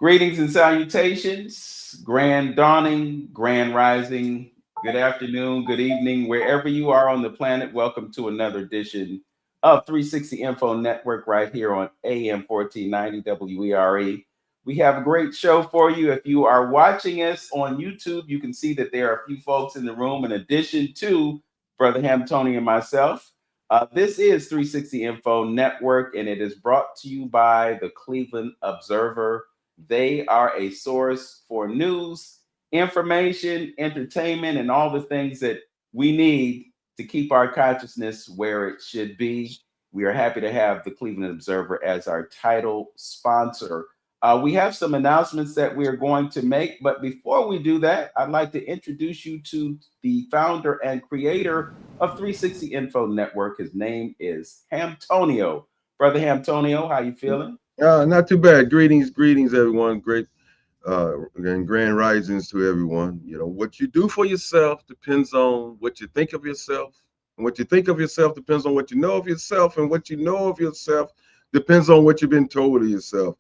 Greetings and salutations, grand dawning, grand rising, good afternoon, good evening, wherever you are on the planet. Welcome to another edition of 360 Info Network right here on AM 1490 WERE. We have a great show for you. If you are watching us on YouTube, you can see that there are a few folks in the room in addition to Brother Ham, Tony, and myself. This is 360 Info Network, and it is brought to you by the Cleveland Observer. They are a source for news, information, entertainment, and all the things that we need to keep our consciousness where it should be. We are happy to have the Cleveland Observer as our title sponsor. We have some announcements that we are going to make, but before we do that, I'd like to introduce you to the founder and creator of 360 Info Network. His name is Hamtonio. Brother Hamtonio, how you feeling? Not too bad. Greetings, everyone. Great and grand risings to everyone. You know, what you do for yourself depends on what you think of yourself. And what you think of yourself depends on what you know of yourself. And what you know of yourself depends on what you've been told of yourself.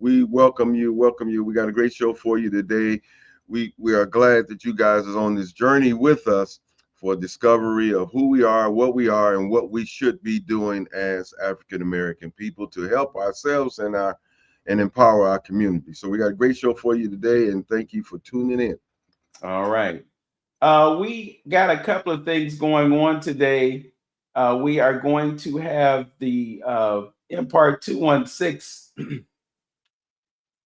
We welcome you. We got a great show for you today. We are glad that you guys are on this journey with us for discovery of who we are, and what we should be doing as African American people to help ourselves and empower our community. So we got a great show for you today, and thank you for tuning in. All right. We got a couple of things going on today. We are going to have the Impart216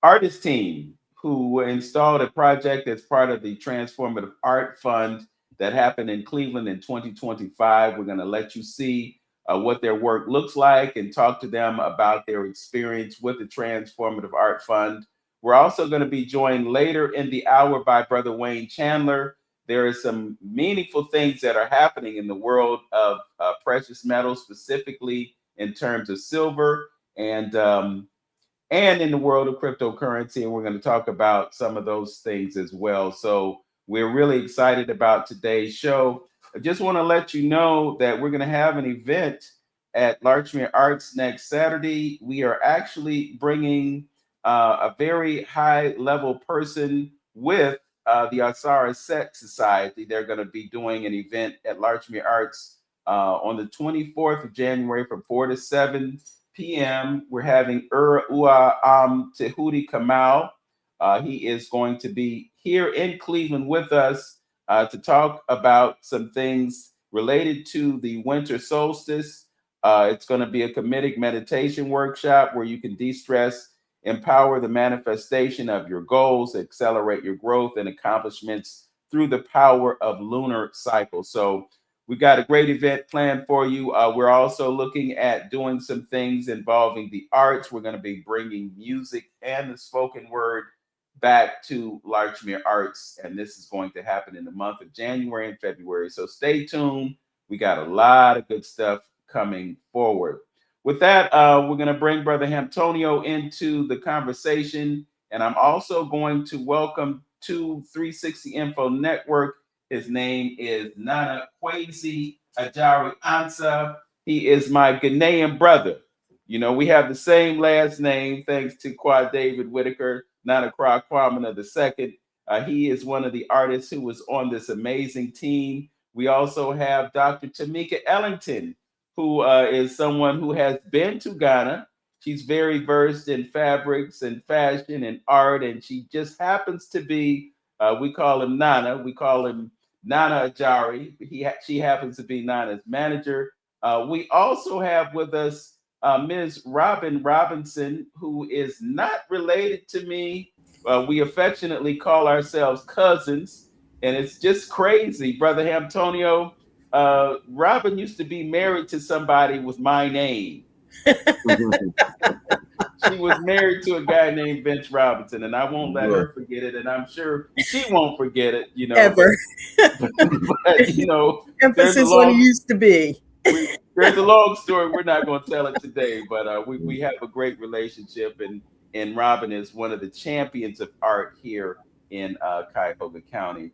artist team who installed a project as part of the Transformative Art Fund that happened in Cleveland in 2025. We're going to let you see what their work looks like and talk to them about their experience with the Transformative Art Fund. We're also going to be joined later in the hour by Brother Wayne Chandler. There are some meaningful things that are happening in the world of precious metals, specifically in terms of silver and in the world of cryptocurrency. And we're going to talk about some of those things as well. So we're really excited about today's show. I just want to let you know that we're going to have an event at Larchmere Arts next Saturday. We are actually bringing a very high level person with the Asara Sex Society. They're going to be doing an event at Larchmere Arts on the 24th of January from 4 to 7 p.m. We're having Tehuti Kamal. He is going to be here in Cleveland with us to talk about some things related to the winter solstice. It's going to be a comedic meditation workshop where you can de-stress, empower the manifestation of your goals, accelerate your growth and accomplishments through the power of lunar cycles. So we've got a great event planned for you. We're also looking at doing some things involving the arts. We're going to be bringing music and the spoken word back to Larchmere Arts, and this is going to happen in the month of January and February. So stay tuned. We got a lot of good stuff coming forward. With that, we're going to bring Brother Hamtonio into the conversation, and I'm also going to welcome to 360 Info Network. His name is Nana Kwesi Agyare Ansah. He is my Ghanaian brother. You know, we have the same last name, thanks to Quad David Whitaker, Nana Kwamina II. He is one of the artists who was on this amazing team. We also have Dr. Tameka Ellington, who is someone who has been to Ghana. She's very versed in fabrics and fashion and art, and she just happens to be, we call him Nana. We call him Nana Agyare. She happens to be Nana's manager. We also have with us Ms. Robin Robinson, who is not related to me. We affectionately call ourselves cousins, and it's just crazy, Brother Hamtonio. Robin used to be married to somebody with my name. She was married to a guy named Vince Robinson, and I won't let her forget it, and I'm sure she won't forget it, you know. Ever. But you know, emphasis on used to be. There's a long story. We're not going to tell it today, but we have a great relationship, and Robin is one of the champions of art here in Cuyahoga County.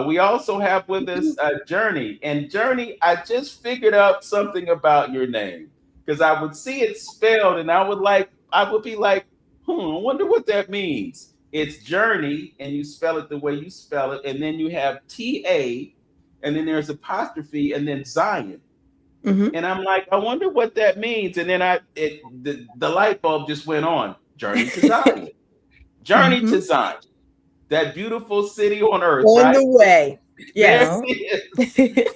We also have with us Jurnee. And Jurnee, I just figured out something about your name because I would see it spelled, and I would be like, I wonder what that means. It's Jurnee, and you spell it the way you spell it, and then you have TA, and then there's apostrophe, and then Zion. Mm-hmm. And I'm like, I wonder what that means. And then the light bulb just went on. Jurnee to Zion. Jurnee to Zion. That beautiful city on earth, On right? the way. Yes. There it is.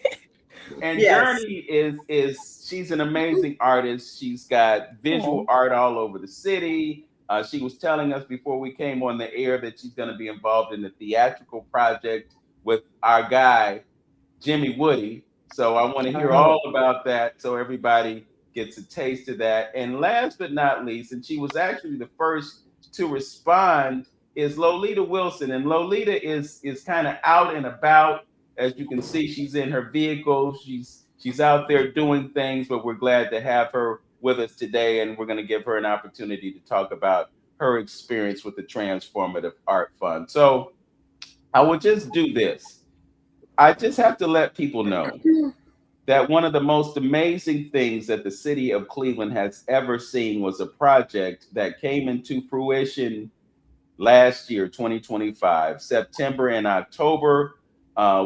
And Yes. Jurnee is she's an amazing artist. She's got visual art all over the city. She was telling us before we came on the air that she's going to be involved in the theatrical project with our guy Jimmy Woody. So I want to hear all about that, so everybody gets a taste of that. And last but not least, and she was actually the first to respond, is Lolita Wilson. And Lolita is kind of out and about. As you can see, she's in her vehicle. She's out there doing things, but we're glad to have her with us today. And we're going to give her an opportunity to talk about her experience with the Transformative Art Fund. So I will just do this. I just have to let people know that one of the most amazing things that the city of Cleveland has ever seen was a project that came into fruition last year, 2025, September and October.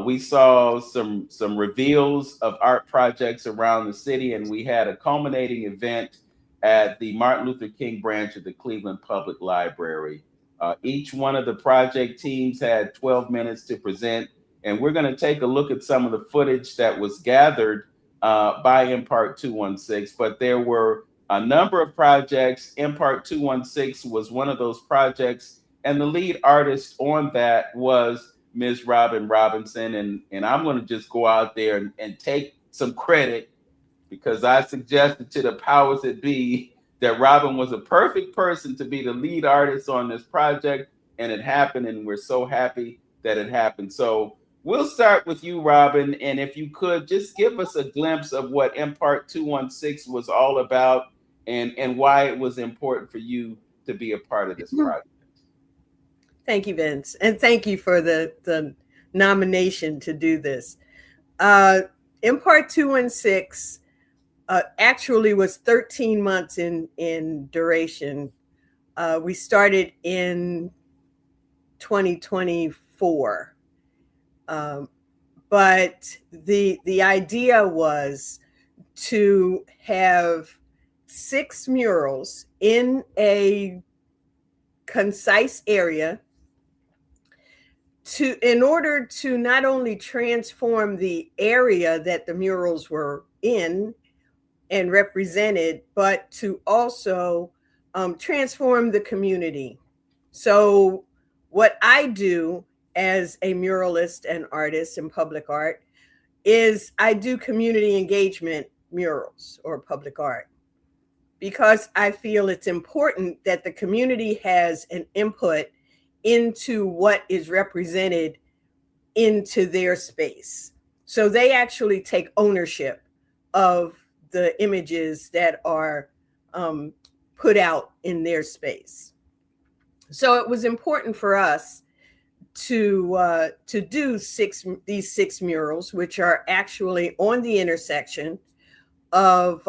We saw some reveals of art projects around the city, and we had a culminating event at the Martin Luther King branch of the Cleveland Public Library. Each one of the project teams had 12 minutes to present, and we're going to take a look at some of the footage that was gathered by Impart216. But there were a number of projects. Impart216 was one of those projects, and the lead artist on that was Ms. Robin Robinson. And I'm going to just go out there and take some credit, because I suggested to the powers that be that Robin was a perfect person to be the lead artist on this project, and it happened, and we're so happy that it happened. So we'll start with you, Robin, and if you could just give us a glimpse of what Impart216 was all about, and why it was important for you to be a part of this project. Thank you, Vince, and thank you for the nomination to do this. Impart216 actually was 13 months in duration. We started in 2024. But the idea was to have 6 murals in a concise area in order to not only transform the area that the murals were in and represented, but to also transform the community. So what I do as a muralist and artist in public art is I do community engagement murals or public art, because I feel it's important that the community has an input into what is represented into their space. So they actually take ownership of the images that are put out in their space. So it was important for us to do these 6 murals, which are actually on the intersection of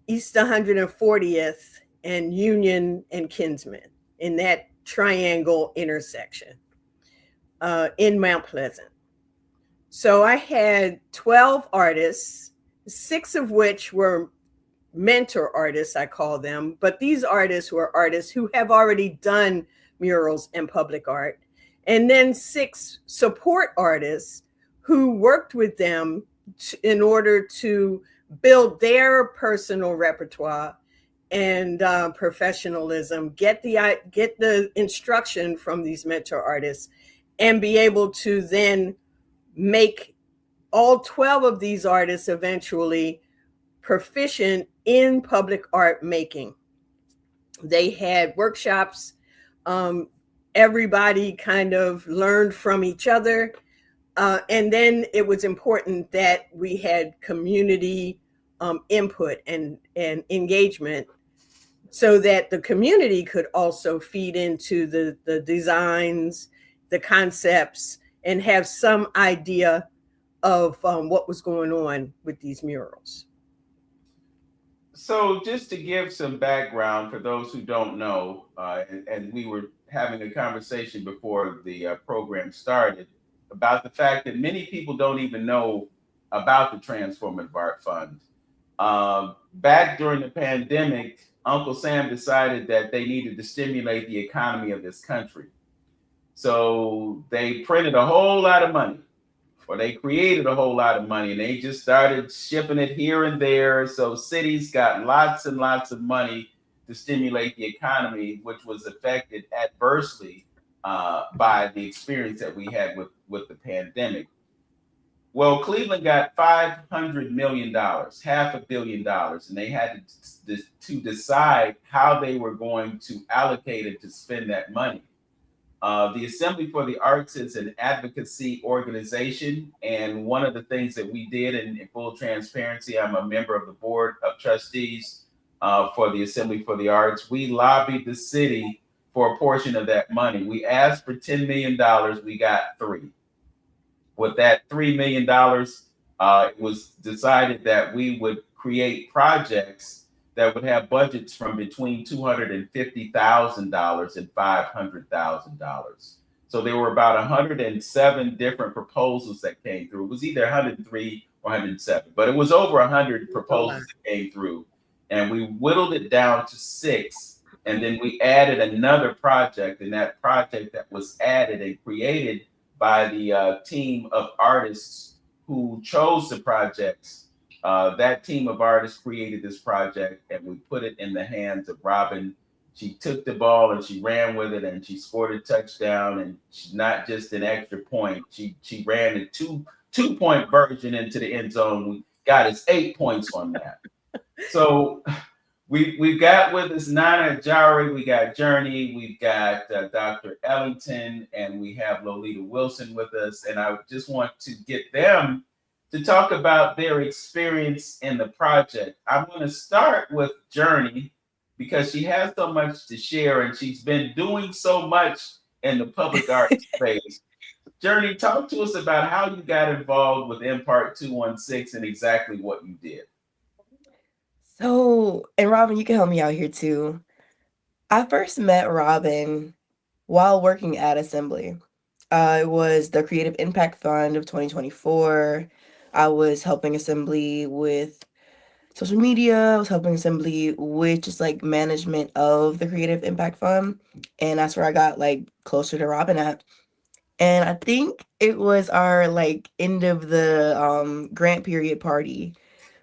East 140th and Union and Kinsman, in that triangle intersection in Mount Pleasant. So I had 12 artists, 6 of which were mentor artists, I call them, but these artists were artists who have already done murals and public art. And then 6 support artists who worked with them in order to build their personal repertoire and professionalism, get the instruction from these mentor artists, and be able to then make all 12 of these artists eventually proficient in public art making. They had workshops. Everybody kind of learned from each other. And then it was important that we had community input and engagement, so that the community could also feed into the designs, the concepts, and have some idea of what was going on with these murals. So just to give some background for those who don't know, and we were having a conversation before the program started about the fact that many people don't even know about the Transformative Art Fund. Back during the pandemic, Uncle Sam decided that they needed to stimulate the economy of this country. So they printed a whole lot of money, or they created a whole lot of money, and they just started shipping it here and there. So cities got lots and lots of money to stimulate the economy, which was affected adversely by the experience that we had with the pandemic. Well, Cleveland got $500 million, $500 million, and they had to decide how they were going to allocate it to spend that money. The Assembly for the Arts is an advocacy organization, and one of the things that we did, in full transparency, I'm a member of the board of trustees for the Assembly for the Arts. We lobbied the city for a portion of that money. We asked for $10 million, we got $3. With that $3 million, it was decided that we would create projects that would have budgets from between $250,000 and $500,000. So there were about 107 different proposals that came through. It was either 103 or 107, but it was over 100 proposals that came through. And we whittled it down to 6. And then we added another project, and that project that was added and created by the team of artists who chose the projects. That team of artists created this project, and we put it in the hands of Robin. She took the ball and she ran with it, and she scored a touchdown, and not just an extra point. She ran a two-point version into the end zone. We got us 8 points on that. So we've got with us Nana Agyare, we got Jurnee, we've got Dr. Ellington, and we have Lolita Wilson with us. And I just want to get them to talk about their experience in the project. I'm going to start with Jurnee because she has so much to share, and she's been doing so much in the public art space. Jurnee, talk to us about how you got involved with Impart216 and exactly what you did. So, and Robin, you can help me out here too. I first met Robin while working at Assembly. It was the Creative Impact Fund of 2024. I was helping Assembly with social media. I was helping Assembly with just like management of the Creative Impact Fund. And that's where I got like closer to Robin at. And I think it was our like end of the grant period party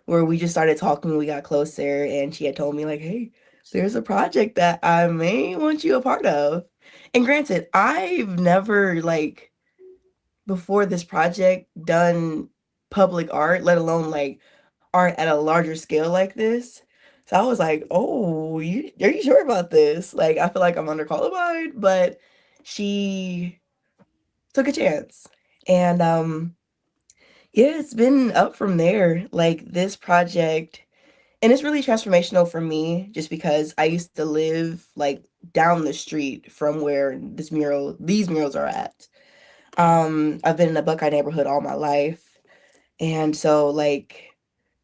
where we just started talking, we got closer, and she had told me like, hey, there's a project that I may want you a part of. And granted, I've never like before this project done public art, let alone like art at a larger scale like this. So I was like, oh, are you sure about this? Like, I feel like I'm underqualified, but she took a chance. And yeah, it's been up from there. Like this project, and it's really transformational for me just because I used to live like down the street from where these murals are at. I've been in the Buckeye neighborhood all my life. And so like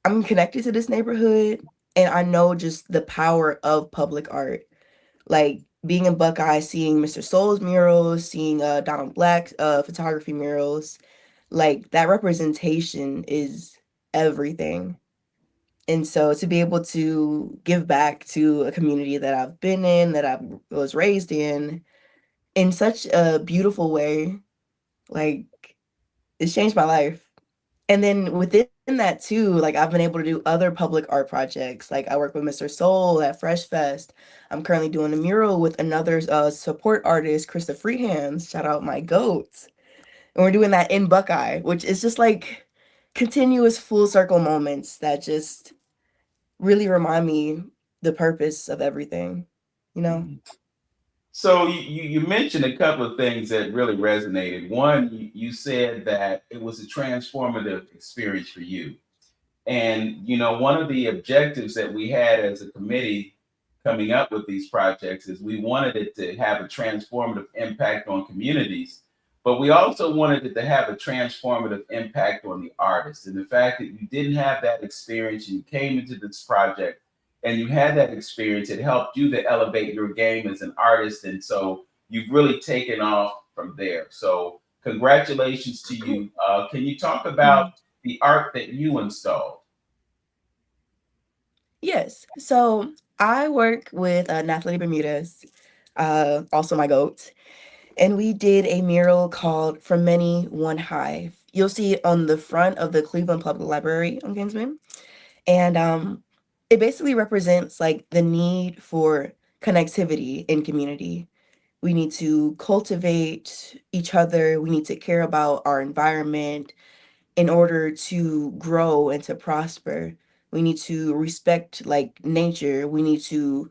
I'm connected to this neighborhood, and I know just the power of public art. Like being in Buckeye, seeing Mr. Soul's murals, seeing Donald Black's photography murals, like that representation is everything. And so to be able to give back to a community that I've been in, that I was raised in such a beautiful way, like it's changed my life. And then within that too, like I've been able to do other public art projects. Like I work with Mr. Soul at Fresh Fest. I'm currently doing a mural with another support artist, Krista Freehands. Shout out my goats. And we're doing that in Buckeye, which is just like continuous full circle moments that just really remind me the purpose of everything, you know? So you mentioned a couple of things that really resonated. One, you said that it was a transformative experience for you. And, one of the objectives that we had as a committee coming up with these projects is we wanted it to have a transformative impact on communities, but we also wanted it to have a transformative impact on the artists. And the fact that you didn't have that experience and you came into this project and you had that experience. It helped you to elevate your game as an artist. And so you've really taken off from there. So congratulations to you. Can you talk about the art that you installed? Yes. So I work with Nathalie Bermudez, also my goat, and we did a mural called From Many One Hive. You'll see it on the front of the Cleveland Public Library on Kinsman. And it basically represents like the need for connectivity in community. We need to cultivate each other. We need to care about our environment in order to grow and to prosper. We need to respect like nature. We need to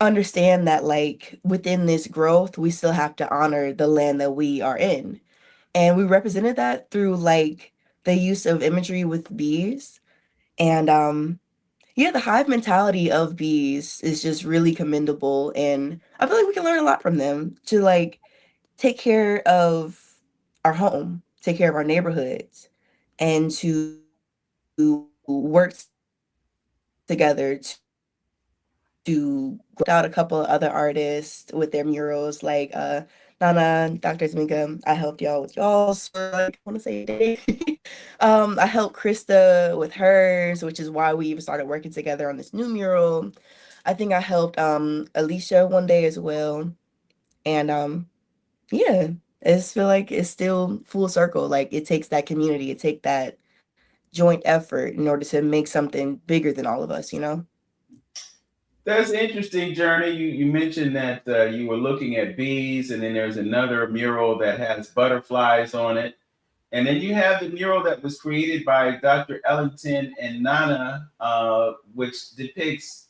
understand that like within this growth, we still have to honor the land that we are in. And we represented that through like the use of imagery with bees. And yeah, the hive mentality of bees is just really commendable. And I feel like we can learn a lot from them to like take care of our home, take care of our neighborhoods, and to work together to out a couple of other artists with their murals, like Nana, Dr. Tameka. I helped y'all with y'all's for like I want to say a day. I helped Krista with hers, which is why we even started working together on this new mural. I think I helped Alicia one day as well. And yeah, I just feel like it's still full circle. Like it takes that community, it takes that joint effort in order to make something bigger than all of us, you know? That's interesting, Jurnee. You mentioned that you were looking at bees, and then there's another mural that has butterflies on it. And then you have the mural that was created by Dr. Ellington and Nana, which depicts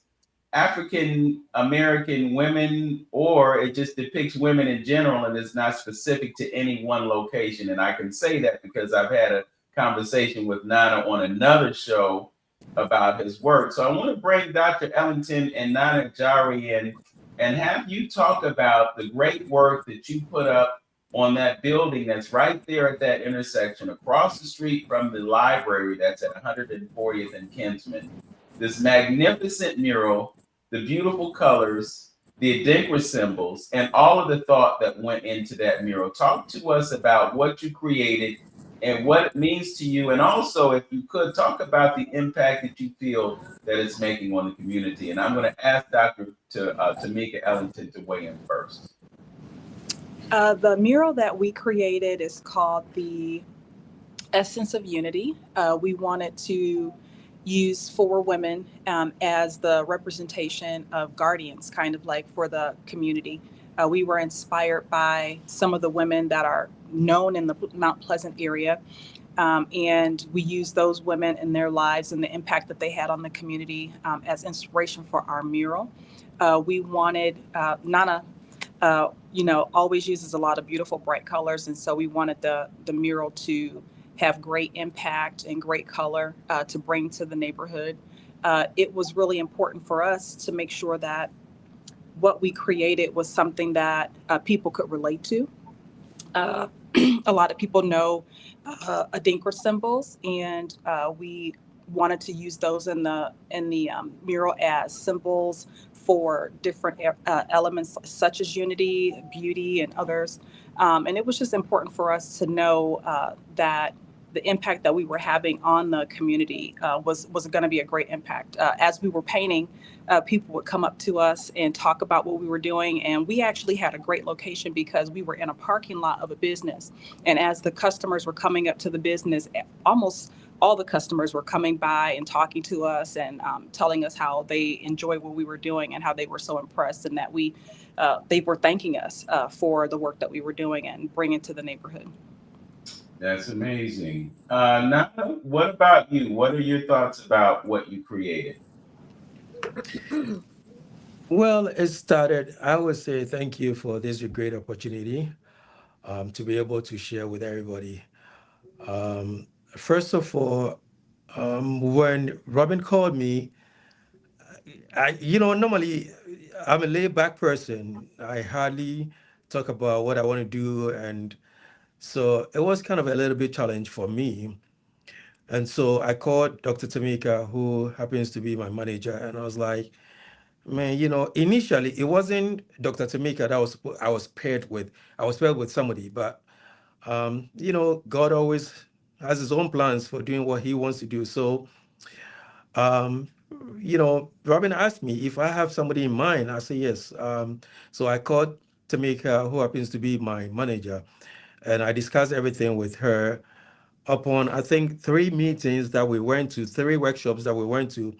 African American women, or it just depicts women in general, and it's not specific to any one location. And I can say that because I've had a conversation with Nana on another show about his work. So I want to bring Dr. Ellington and Nana Agyare in and have you talk about the great work that you put up on that building that's right there at that intersection across the street from the library that's at 140th and Kinsman. This magnificent mural, the beautiful colors, the Adinkra symbols, and all of the thought that went into that mural. Talk to us about what you created and what it means to you. And also, if you could, talk about the impact that you feel that it's making on the community. And I'm going to ask Dr. Tameka Ellington to weigh in first. The mural that we created is called the Essence of Unity. We wanted to use 4 women as the representation of guardians, kind of like for the community. We were inspired by some of the women that are known in the Mount Pleasant area. And we used those women and their lives and the impact that they had on the community as inspiration for our mural. We wanted Nana, always uses a lot of beautiful bright colors. And so we wanted the mural to have great impact and great color to bring to the neighborhood. It was really important for us to make sure that what we created was something that people could relate to. A lot of people know Adinkra symbols, and we wanted to use those in the mural as symbols for different elements such as unity, beauty, and others. And it was just important for us to know that the impact that we were having on the community was going to be a great impact. As we were painting, people would come up to us and talk about what we were doing. And we actually had a great location because we were in a parking lot of a business. And as the customers were coming up to the business, almost all the customers were coming by and talking to us and telling us how they enjoyed what we were doing and how they were so impressed, and that they were thanking us for the work that we were doing and bringing to the neighborhood. That's amazing. Now, what about you? What are your thoughts about what you created? Well, it started, I would say thank you for this great opportunity to be able to share with everybody. First of all, when Robin called me, normally I'm a laid back person. I hardly talk about what I want to do. And so it was kind of a little bit challenge for me. And so I called Dr. Tameka, who happens to be my manager, and I was like, man, initially it wasn't Dr. Tameka that I was paired with. I was paired with somebody, but God always has his own plans for doing what he wants to do. So, Robin asked me if I have somebody in mind. I say yes. So I called Tameka, who happens to be my manager, and I discussed everything with her. Upon, I think, 3 meetings that we went to, 3 workshops that we went to,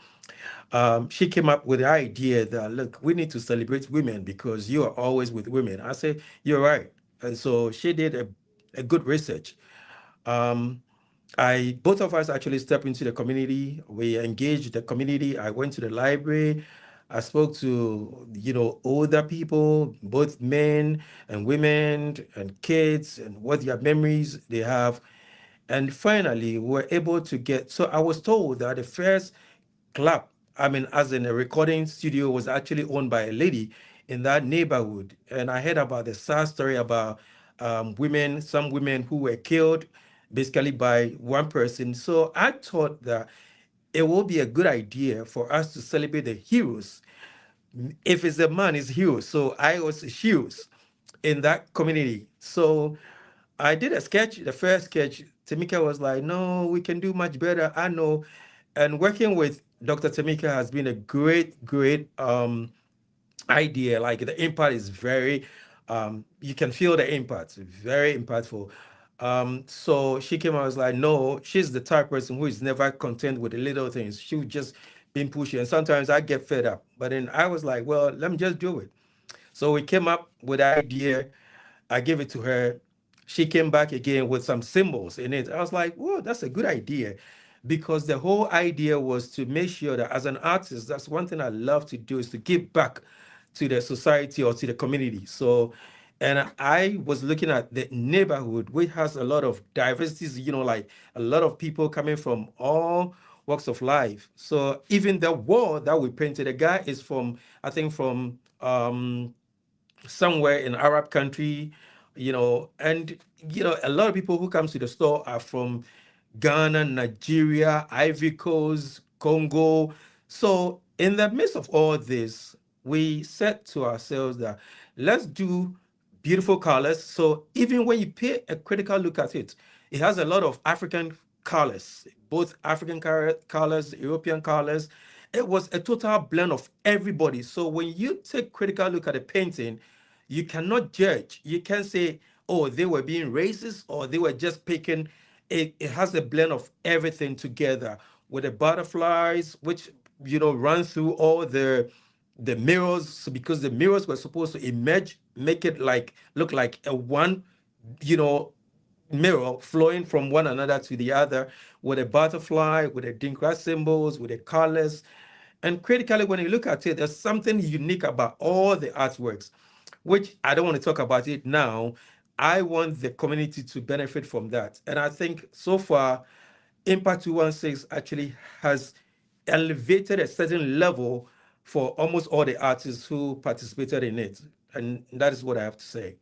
she came up with the idea that, look, we need to celebrate women because you are always with women. I said, you're right. And so she did a good research. Both of us actually stepped into the community. We engaged the community. I went to the library. I spoke to, older people, both men and women and kids, and what their memories they have. And finally, we were able to get, so I was told that the first club, as in a recording studio, was actually owned by a lady in that neighborhood. And I heard about the sad story about some women who were killed basically by one person. So I thought that it would be a good idea for us to celebrate the heroes. If it's a man, it's heroes. So I was heroes in that community. So I did a sketch, the first sketch. Tameka was like, no, we can do much better. I know. And working with Dr. Tameka has been a great, great idea. Like the impact is very, you can feel the impact, very impactful. So she came out, was like, no, she's the type of person who is never content with the little things. She would just been pushy. And sometimes I get fed up. But then I was like, well, let me just do it. So we came up with the idea. I gave it to her. She came back again with some symbols in it. I was like, whoa, that's a good idea. Because the whole idea was to make sure that as an artist, that's one thing I love to do, is to give back to the society or to the community. So, and I was looking at the neighborhood, which has a lot of diversities, like a lot of people coming from all walks of life. So even the wall that we painted, the guy is from, I think from somewhere in Arab country, and a lot of people who comes to the store are from Ghana, Nigeria, Ivory Coast, Congo. So in the midst of all this, we said to ourselves that let's do beautiful colors. So even when you pay a critical look at it, it has a lot of African colors, both African colors, European colors. It was a total blend of everybody. So when you take critical look at the painting, you cannot judge. You can't say, oh, they were being racist or they were just picking. It has a blend of everything together with the butterflies, which run through all the mirrors. So because the mirrors were supposed to emerge, make it look like a one, you know, mirror flowing from one another to the other, with a butterfly, with the Dinkra symbols, with the colors. And critically, when you look at it, there's something unique about all the artworks, which I don't want to talk about it now. I want the community to benefit from that. And I think so far, Impart216 actually has elevated a certain level for almost all the artists who participated in it. And that is what I have to say.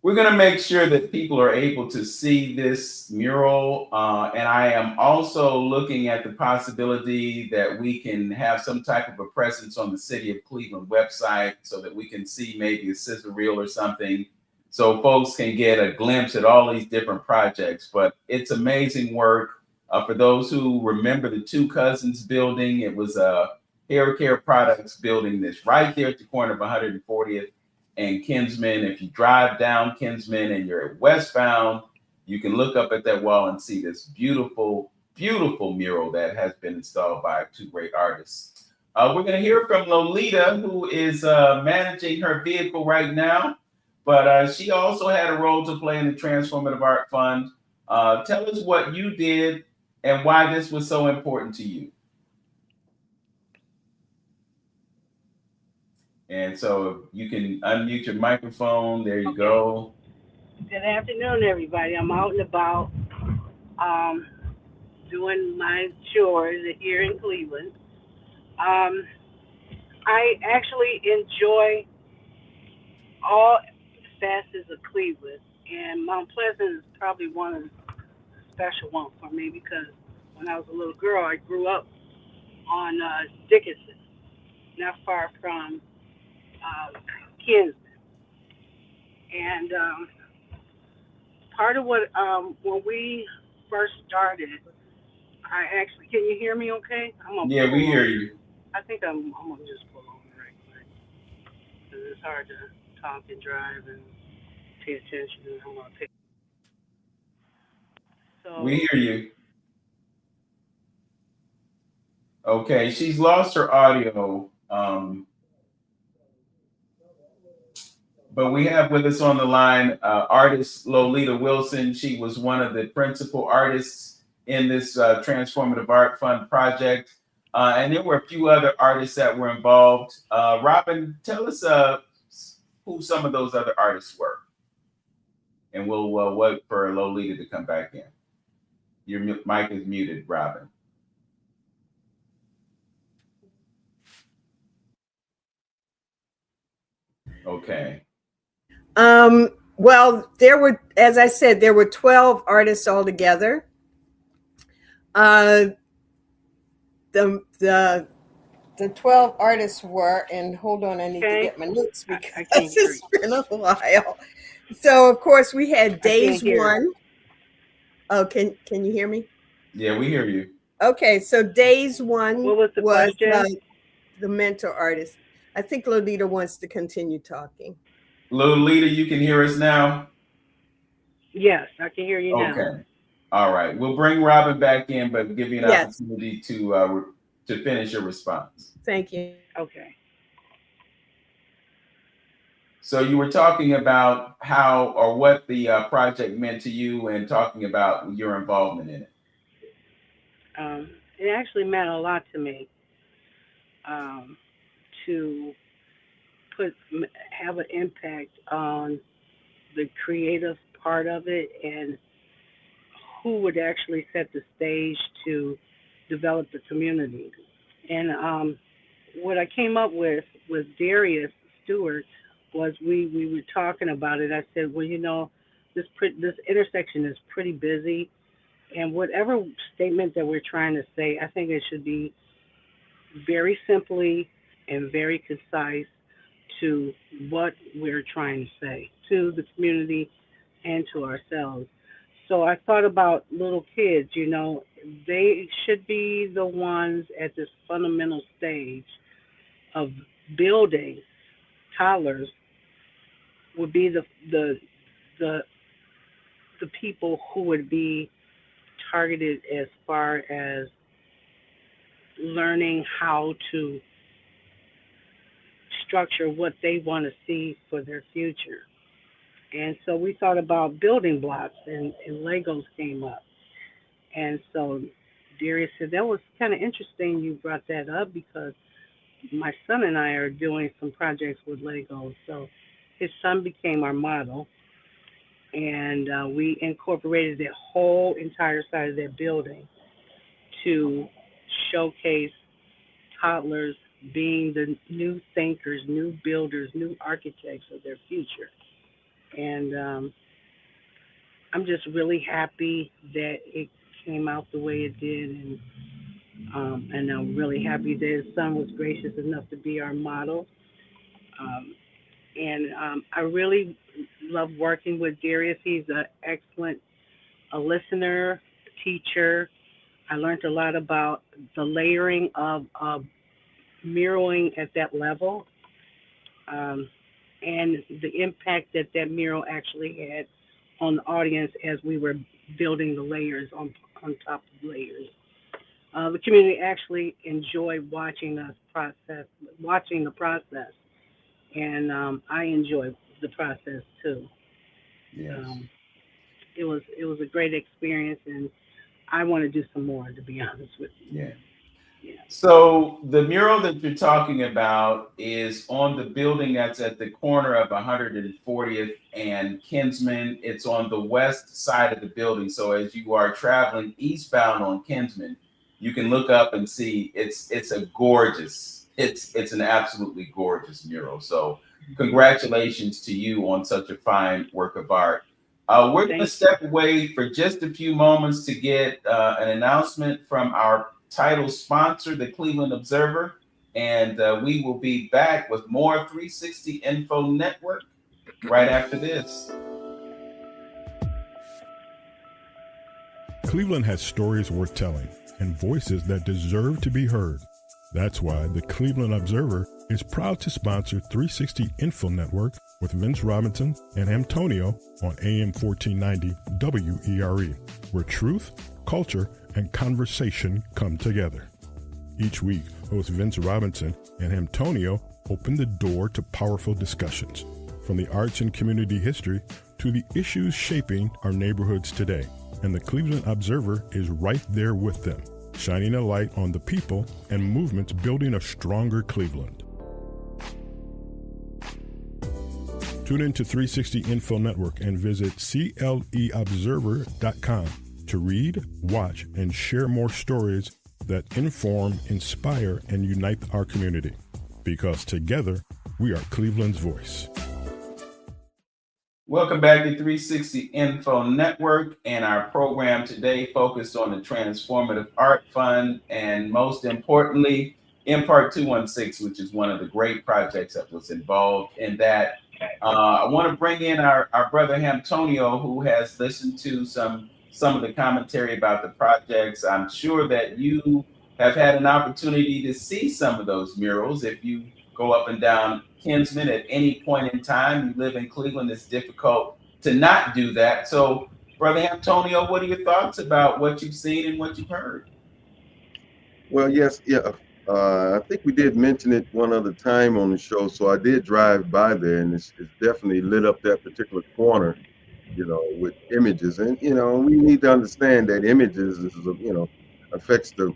We're going to make sure that people are able to see this mural. And I am also looking at the possibility that we can have some type of a presence on the City of Cleveland website so that we can see maybe a sizzle reel or something, so folks can get a glimpse at all these different projects. But it's amazing work. For those who remember the Two Cousins building, it was a hair care products building that's right there at the corner of 140th and Kinsman. If you drive down Kinsman and you're westbound, you can look up at that wall and see this beautiful, beautiful mural that has been installed by two great artists. We're going to hear from Lolita, who is managing her vehicle right now, but she also had a role to play in the Transformative Art Fund. Tell us what you did and why this was so important to you. And so you can unmute your microphone. There you go. Good afternoon, everybody. I'm out and about doing my chores here in Cleveland. I actually enjoy all facets of Cleveland, and Mount Pleasant is probably one of special one for me because when I was a little girl, I grew up on Dickinson, not far from Kinsman. And part of what, when we first started, I actually, can you hear me okay? I'm gonna Yeah, we pull hear over. you. I think I'm gonna just pull over right quick because it's hard to talk and drive and pay attention. And I'm gonna pay. We So, hear you. Okay, she's lost her audio. But we have with us on the line artist Lolita Wilson. She was one of the principal artists in this Transformative Art Fund project. And there were a few other artists that were involved. Robin, tell us who some of those other artists were. And we'll wait for Lolita to come back in. Your mic is muted, Robin. Okay. Well, there were, as I said, there were 12 artists altogether. The 12 artists were, and hold on, I need to get my notes because I can't hear it's been a while. So of course we had days one. Oh, can you hear me? Yeah, we hear you. Okay, so days one what was the question? The mentor artist. I think Lolita wants to continue talking. Lolita, you can hear us now? Yes, I can hear you now. Okay. All right. We'll bring Robin back in, but give you an opportunity to finish your response. Thank you. Okay. So you were talking about how or what the project meant to you and talking about your involvement in it. It actually meant a lot to me to have an impact on the creative part of it and who would actually set the stage to develop the community. And what I came up with Darius Stewart was we were talking about it. I said, well, you know, this intersection is pretty busy, and whatever statement that we're trying to say, I think it should be very simply and very concise to what we're trying to say to the community and to ourselves. So I thought about little kids, you know, they should be the ones at this fundamental stage of building. Toddlers would be the people who would be targeted as far as learning how to structure what they want to see for their future. And so we thought about building blocks, and Legos came up. And so Darius said, that was kind of interesting you brought that up because my son and I are doing some projects with Legos. So his son became our model, and we incorporated the whole entire side of that building to showcase toddlers being the new thinkers, new builders, new architects of their future. And I'm just really happy that it came out the way it did, and I'm really happy that his son was gracious enough to be our model. And I really love working with Darius. He's an excellent listener, teacher. I learned a lot about the layering of muraling at that level, and the impact that that mural actually had on the audience as we were building the layers on top of layers. The community actually enjoyed watching the process, and I enjoyed the process too. Yes. It was a great experience, and I want to do some more, to be honest with you. Yeah. So the mural that you're talking about is on the building that's at the corner of 140th and Kinsman. It's on the west side of the building. So as you are traveling eastbound on Kinsman, you can look up and see it's a gorgeous, it's an absolutely gorgeous mural. So congratulations to you on such a fine work of art. We're going to step away for just a few moments to get an announcement from our title sponsor, the Cleveland Observer, and we will be back with more 360 Info Network right after this. Cleveland has stories worth telling and voices that deserve to be heard. That's why the Cleveland Observer is proud to sponsor 360 Info Network with Vince Robinson and Antonio on AM 1490 WERE, where truth, culture, and conversation come together. Each week, host Vince Robinson and Antonio open the door to powerful discussions, from the arts and community history to the issues shaping our neighborhoods today. And the Cleveland Observer is right there with them, shining a light on the people and movements building a stronger Cleveland. Tune in to 360 Info Network and visit cleobserver.com to read, watch, and share more stories that inform, inspire, and unite our community. Because together, we are Cleveland's voice. Welcome back to 360 Info Network, and our program today focused on the Transformative Art Fund, and most importantly, Impart216, which is one of the great projects that was involved in that. I want to bring in our brother Antonio, who has listened to some of the commentary about the projects. I'm sure that you have had an opportunity to see some of those murals. If you go up and down Kinsman at any point in time, you live in Cleveland, it's difficult to not do that. So, brother Antonio, what are your thoughts about what you've seen and what you've heard? Well, yes, yeah. I think we did mention it one other time on the show, so I did drive by there, and it's definitely lit up that particular corner, with images. And we need to understand that images is, affects the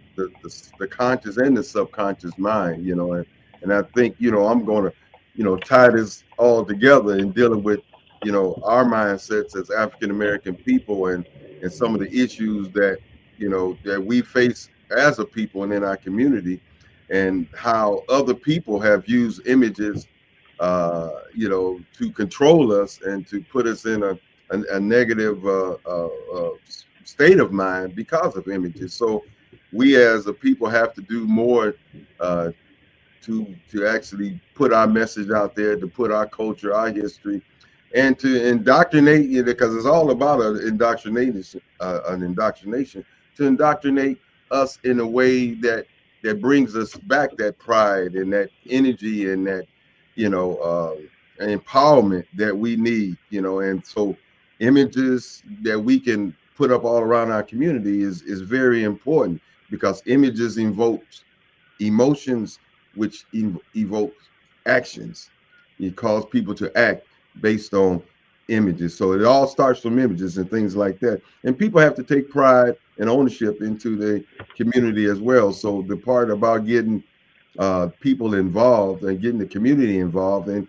conscious and the subconscious mind, and I think I'm going to tie this all together in dealing with our mindsets as African American people and some of the issues that that we face as a people and in our community, and how other people have used images, to control us and to put us in a negative state of mind because of images. So we as a people have to do more to actually put our message out there, to put our culture, our history, and to indoctrinate, because it's all about an indoctrination, to indoctrinate us in a way that brings us back that pride and that energy and that empowerment that we need, and so images that we can put up all around our community is very important, because images invoke emotions, which evoke actions. It calls people to act based on images. So it all starts from images and things like that. And people have to take pride and ownership into the community as well. So the part about getting people involved and getting the community involved, and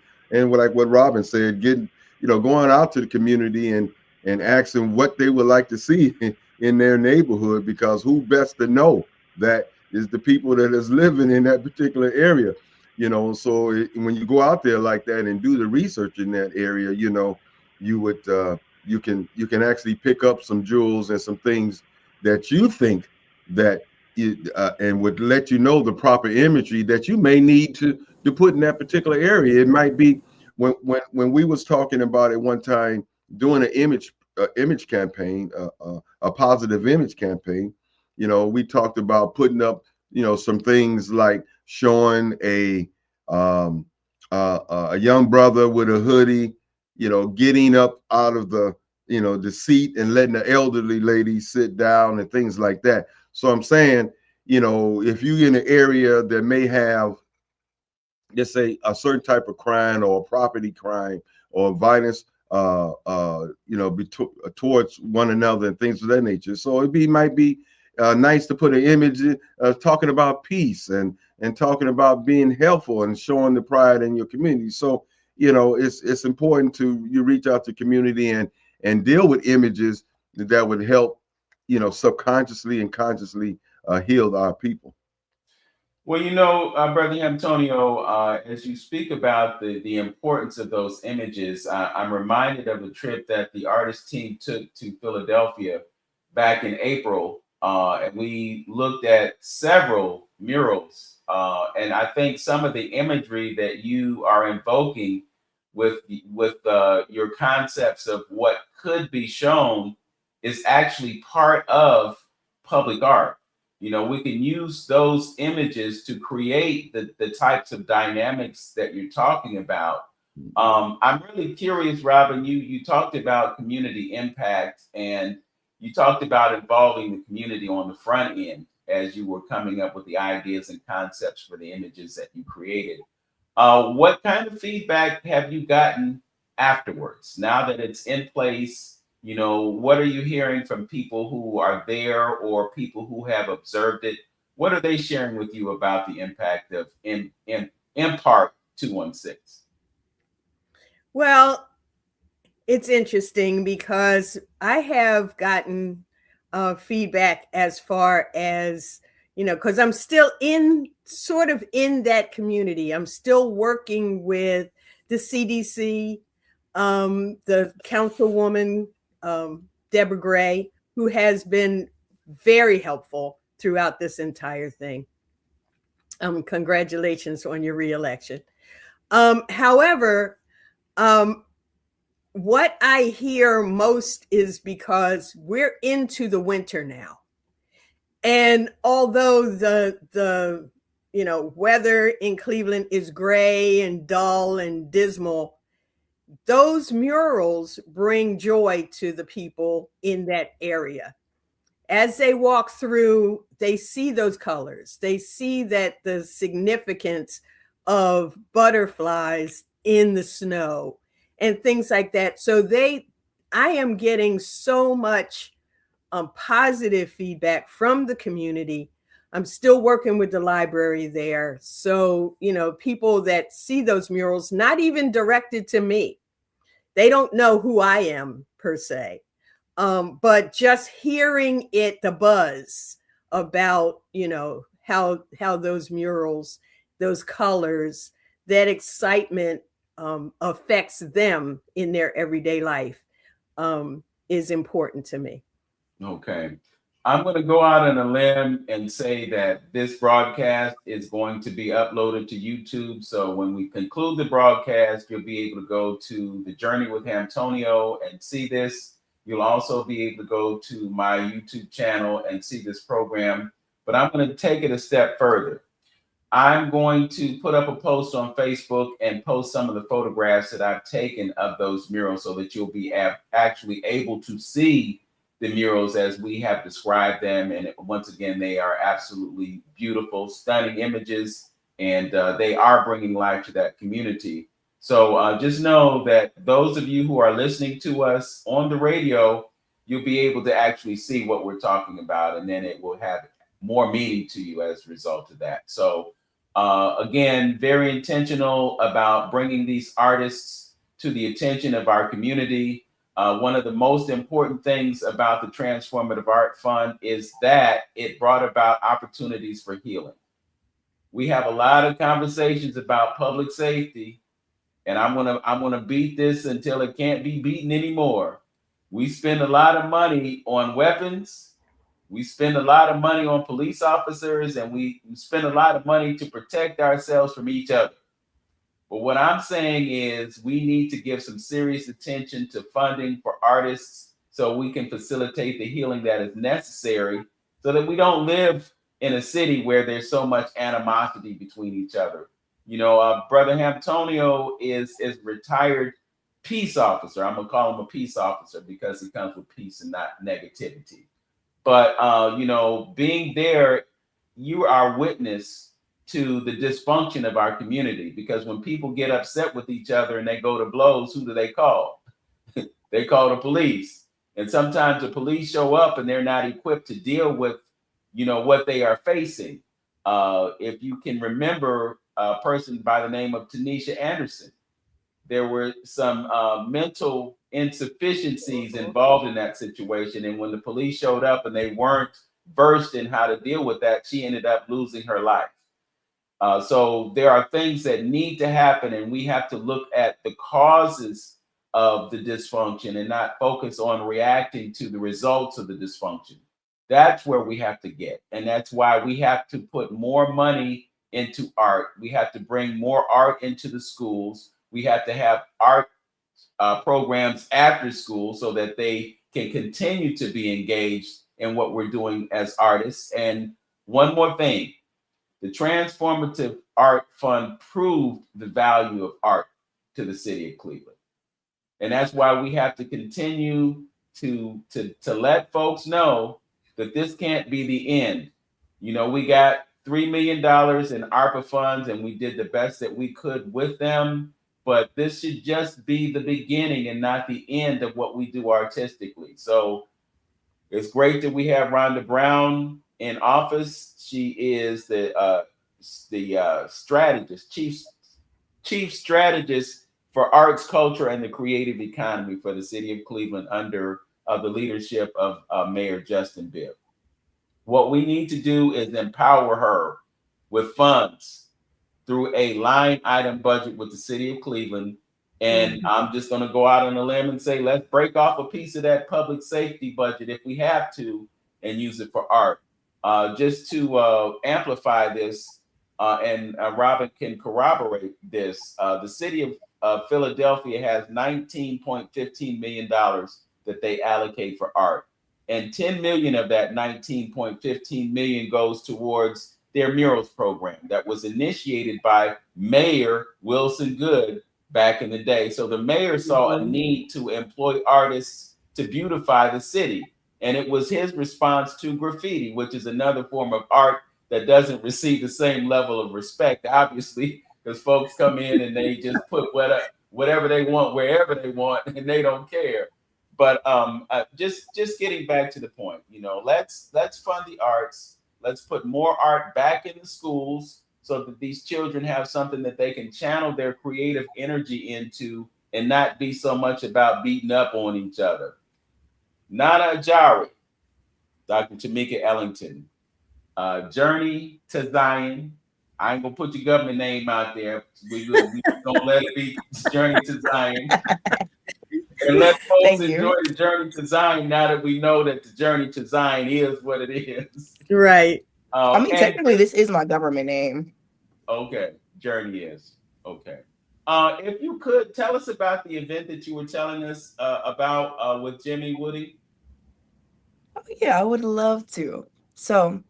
like what Robin said, getting, going out to the community and asking what they would like to see in their neighborhood, because who best to know that is the people that is living in that particular area, so when you go out there like that and do the research in that area, you would you can actually pick up some jewels and some things that you think that and would let you know the proper imagery that you may need to put in that particular area. It might be when we was talking about it one time, doing an image campaign, a positive image campaign. We talked about putting up, some things like showing a young brother with a hoodie, getting up out of the seat and letting the elderly lady sit down and things like that. So I'm saying, if you're in an area that may have, let's say, a certain type of crime or property crime or violence, towards one another and things of that nature. So might be nice to put an image talking about peace and talking about being helpful and showing the pride in your community. So, it's important you reach out to community and deal with images that would help, subconsciously and consciously heal our people. Well, Brother Antonio, as you speak about the importance of those images, I'm reminded of a trip that the artist team took to Philadelphia back in April, and we looked at several murals. And I think some of the imagery that you are invoking with your concepts of what could be shown is actually part of public art. We can use those images to create the types of dynamics that you're talking about. I'm really curious, Robin, you talked about community impact, and you talked about involving the community on the front end as you were coming up with the ideas and concepts for the images that you created. What kind of feedback have you gotten afterwards? Now that it's in place, what are you hearing from people who are there or people who have observed it? What are they sharing with you about the impact of Impart216? Well, it's interesting because I have gotten feedback as far as, because I'm still sort of in that community. I'm still working with the CDC, the councilwoman, Deborah Gray, who has been very helpful throughout this entire thing. Congratulations on your reelection. However, what I hear most is because we're into the winter now. And although the weather in Cleveland is gray and dull and dismal, those murals bring joy to the people in that area. As they walk through, they see those colors. They see that the significance of butterflies in the snow and things like that. So I am getting so much positive feedback from the community. I'm still working with the library there. So, people that see those murals, not even directed to me, they don't know who I am per se. But just hearing the buzz about, how those murals, those colors, that excitement affects them in their everyday life is important to me. Okay. I'm going to go out on a limb and say that this broadcast is going to be uploaded to YouTube. So when we conclude the broadcast, you'll be able to go to the Journey with Antonio and see this. You'll also be able to go to my YouTube channel and see this program. But I'm going to take it a step further. I'm going to put up a post on Facebook and post some of the photographs that I've taken of those murals so that you'll be actually able to see the murals as we have described them. And once again, they are absolutely beautiful, stunning images, and they are bringing life to that community. So just know that those of you who are listening to us on the radio, you'll be able to actually see what we're talking about, and then it will have more meaning to you as a result of that. So again, very intentional about bringing these artists to the attention of our community. One of the most important things about the Transformative Art Fund is that it brought about opportunities for healing. We have a lot of conversations about public safety, and I'm gonna beat this until it can't be beaten anymore. We spend a lot of money on weapons. We spend a lot of money on police officers, and we spend a lot of money to protect ourselves from each other. But what I'm saying is we need to give some serious attention to funding for artists so we can facilitate the healing that is necessary so that we don't live in a city where there's so much animosity between each other. Brother Antonio is retired peace officer. I'm going to call him a peace officer because he comes with peace and not negativity. But, being there, you are witness to the dysfunction of our community, because when people get upset with each other and they go to blows, who do they call? They call the police. And sometimes the police show up and they're not equipped to deal with, what they are facing. If you can remember a person by the name of Tanisha Anderson, there were some mental insufficiencies involved in that situation. And when the police showed up and they weren't versed in how to deal with that, she ended up losing her life. So there are things that need to happen, and we have to look at the causes of the dysfunction and not focus on reacting to the results of the dysfunction. That's where we have to get. And that's why we have to put more money into art. We have to bring more art into the schools. We have to have art programs after school so that they can continue to be engaged in what we're doing as artists. And one more thing, the Transformative Art Fund proved the value of art to the city of Cleveland. And that's why we have to continue to let folks know that this can't be the end. You know, we got $3 million in ARPA funds, and we did the best that we could with them. But this should just be the beginning and not the end of what we do artistically. So it's great that we have Rhonda Brown in office. She is the strategist, chief strategist for arts, culture, and the creative economy for the city of Cleveland under the leadership of Mayor Justin Bibb. What we need to do is empower her with funds through a line item budget with the city of Cleveland. And I'm just going to go out on a limb and say, let's break off a piece of that public safety budget if we have to and use it for art. Just to amplify this, and Robin can corroborate this, the city of Philadelphia has $19.15 million that they allocate for art. And 10 million of that 19.15 million goes towards their Murals program that was initiated by Mayor Wilson Good back in the day. So the mayor saw a need to employ artists to beautify the city. And it was his response to graffiti, which is another form of art that doesn't receive the same level of respect, obviously, because folks come in and they just put whatever they want, wherever they want, and they don't care. But just getting back to the point, you know, let's fund the arts. Let's put more art back in the schools so that these children have something that they can channel their creative energy into and not be so much about beating up on each other. Nana Agyare, Dr. Tameka Ellington, Jurnee Ta'Zion. I ain't gonna put your government name out there. We don't let it be Jurnee Ta'Zion. And let folks enjoy the Jurnee Ta'Zion now that we know that the Jurnee Ta'Zion is what it is. Right. I mean, technically, this is my government name. Okay, Jurnee is. Okay. If you could tell us about the event that you were telling us about with Jimmy Woody. Oh, yeah, I would love to. So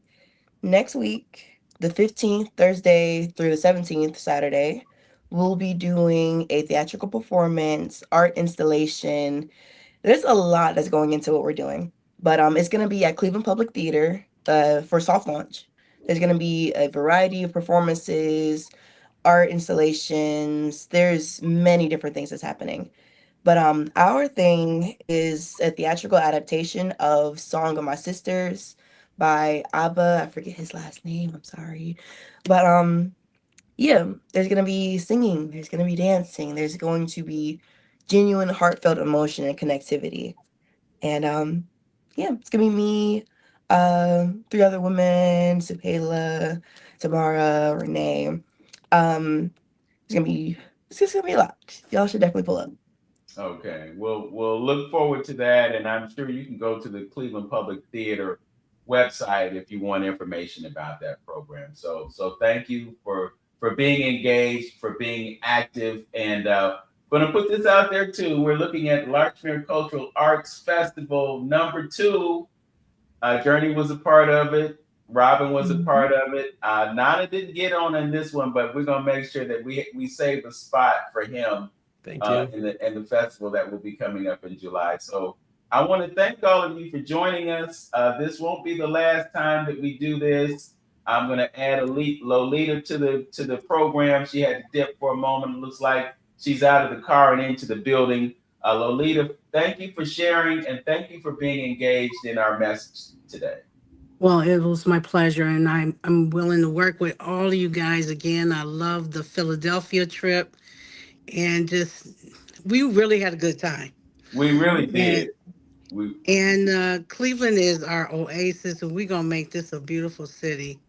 next week, the 15th, Thursday through the 17th, Saturday, we'll be doing a theatrical performance, art installation. There's a lot that's going into what we're doing, but it's going to be at Cleveland Public Theater for soft launch. There's going to be a variety of performances, art installations. There's many different things that's happening. But our thing is a theatrical adaptation of Song of My Sisters by Abba. I forget his last name. I'm sorry. But yeah, there's going to be singing. There's going to be dancing. There's going to be genuine heartfelt emotion and connectivity. And yeah, it's going to be me, 3 other women, Supela, Tamara, Renee. It's just gonna be a lot. Y'all should definitely pull up. Okay, we'll look forward to that, and I'm sure you can go to the Cleveland Public Theater website if you want information about that program. So thank you for being engaged, for being active, and going to put this out there too. We're looking at Larchmere Cultural Arts Festival #2. Jurnee was a part of it. Robin was a part of it. Nana didn't get on in this one, but we're gonna make sure that we save a spot for him. Thank you. In the festival that will be coming up in July. So I want to thank all of you for joining us. This won't be the last time that we do this. I'm going to add Lolita to the program. She had to dip for a moment. It looks like she's out of the car and into the building. Lolita, thank you for sharing and thank you for being engaged in our message today. Well, it was my pleasure, and I'm willing to work with all of you guys again. I love the Philadelphia trip, and we really had a good time. We really did. And Cleveland is our oasis, and we're gonna make this a beautiful city.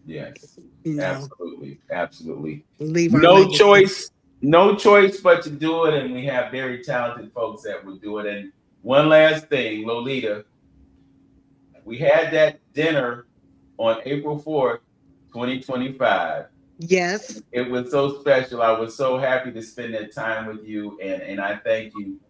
Yes, you know. absolutely. Absolutely. Leave our No legacy. no choice but to do it. And we have very talented folks that will do it. And one last thing, Lolita, we had that dinner on April 4th, 2025. Yes. It was so special. I was so happy to spend that time with you. And I thank you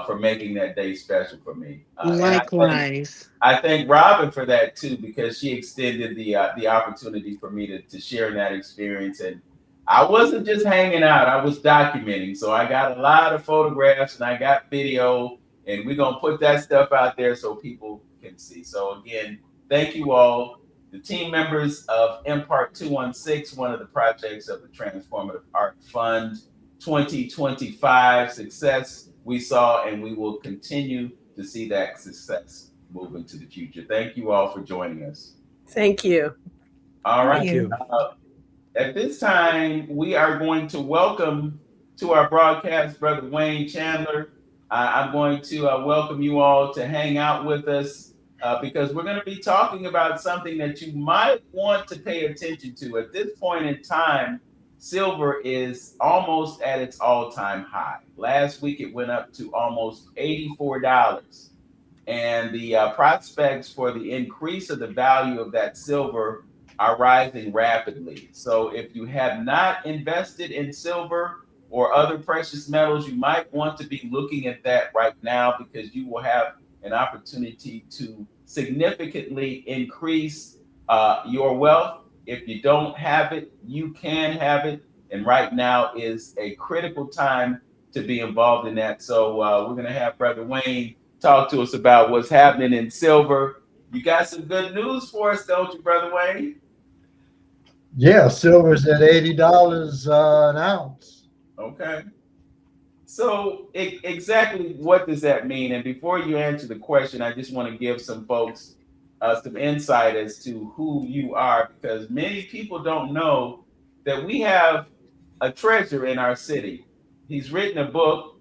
for making that day special for me. Likewise. I thank Robin for that too, because she extended the opportunity for me to share in that experience. And I wasn't just hanging out; I was documenting. So I got a lot of photographs and I got video, and we're gonna put that stuff out there so people can see. So again, thank you all, the team members of Impart216, one of the projects of the Transformative Art Fund 2025 success we saw, and we will continue to see that success move into the future. Thank you all for joining us. Thank you. All right. Thank you. At this time, we are going to welcome to our broadcast Brother Wayne Chandler. I'm going to welcome you all to hang out with us because we're going to be talking about something that you might want to pay attention to. At this point in time, silver is almost at its all-time high. Last week, it went up to almost $84. And the prospects for the increase of the value of that silver are rising rapidly. So if you have not invested in silver or other precious metals, you might want to be looking at that right now, because you will have an opportunity to significantly increase your wealth. If you don't have it, you can have it. And right now is a critical time to be involved in that. So we're going to have Brother Wayne talk to us about what's happening in silver. You got some good news for us, don't you, Brother Wayne? Yeah, silver's at $80 an ounce. Okay. So exactly what does that mean? And before you answer the question, I just want to give some folks some insight as to who you are, because many people don't know that we have a treasure in our city. He's written a book.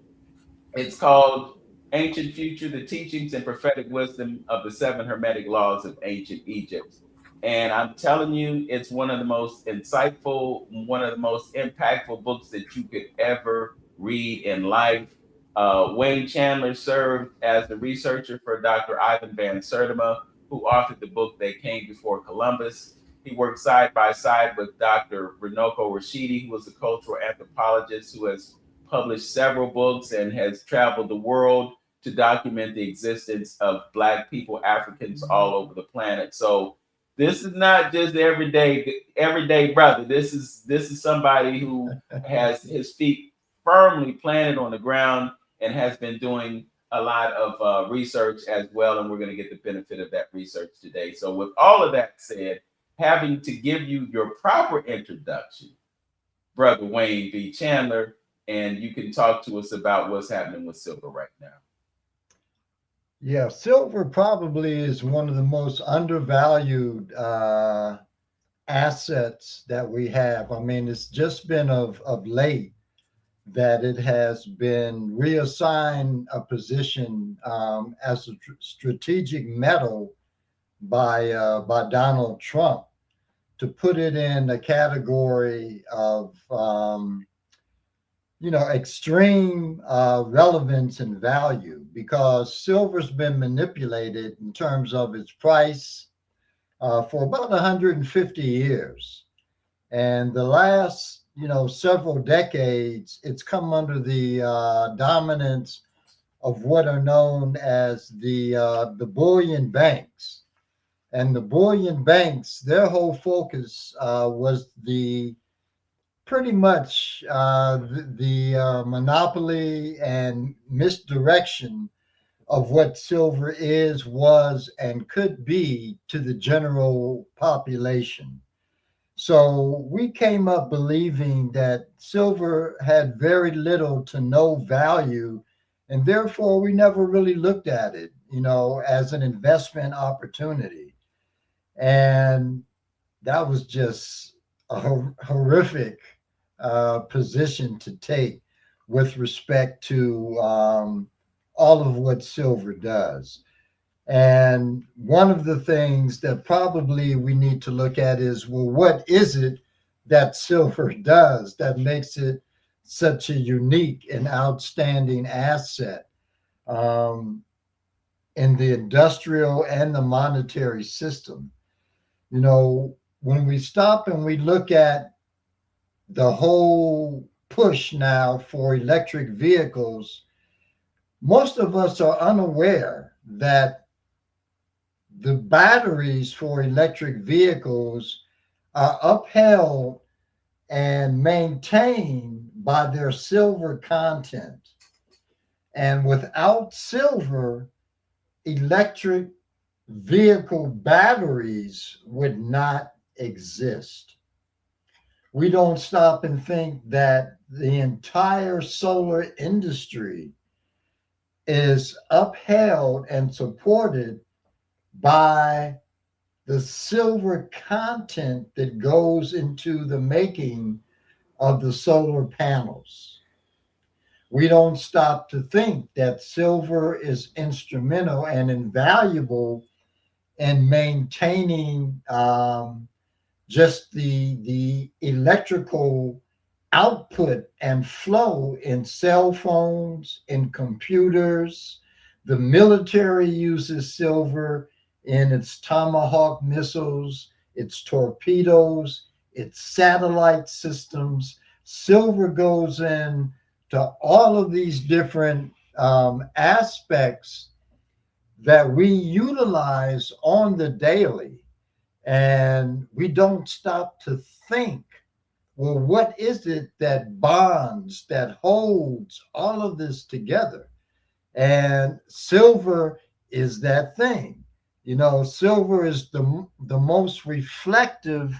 It's called Ancient Future, the Teachings and Prophetic Wisdom of the Seven Hermetic Laws of Ancient Egypt. And I'm telling you, it's one of the most insightful, one of the most impactful books that you could ever read in life. Wayne Chandler served as the researcher for Dr. Ivan Van Sertima, who authored the book They Came Before Columbus. He worked side by side with Dr. Runoko Rashidi, who was a cultural anthropologist who has published several books and has traveled the world to document the existence of Black people, Africans all over the planet. So this is not just everyday brother. This is somebody who has his feet firmly planted on the ground and has been doing a lot of research as well. And we're going to get the benefit of that research today. So with all of that said, having to give you your proper introduction, Brother Wayne B. Chandler, and you can talk to us about what's happening with silver right now. Yeah, silver probably is one of the most undervalued assets that we have. I mean, it's just been of late that it has been reassigned a position as a strategic metal by Donald Trump, to put it in a category of extreme relevance and value, because silver's been manipulated in terms of its price for about 150 years. And the last, several decades, it's come under the dominance of what are known as the bullion banks. And the bullion banks, their whole focus was pretty much the monopoly and misdirection of what silver is, was, and could be to the general population. So we came up believing that silver had very little to no value, and therefore we never really looked at it, as an investment opportunity. And that was just a horrific position to take with respect to all of what silver does. And one of the things that probably we need to look at is, well, what is it that silver does that makes it such a unique and outstanding asset in the industrial and the monetary system. You know, when we stop and we look at the whole push now for electric vehicles, most of us are unaware that the batteries for electric vehicles are upheld and maintained by their silver content. And without silver, electric vehicle batteries would not exist. We don't stop and think that the entire solar industry is upheld and supported by the silver content that goes into the making of the solar panels. We don't stop to think that silver is instrumental and invaluable in maintaining just the electrical output and flow in cell phones, in computers. The military uses silver in its Tomahawk missiles, its torpedoes, its satellite systems. Silver goes in to all of these different aspects that we utilize on the daily. And we don't stop to think, well, what is it that bonds, that holds all of this together? And silver is that thing. You know, silver is the most reflective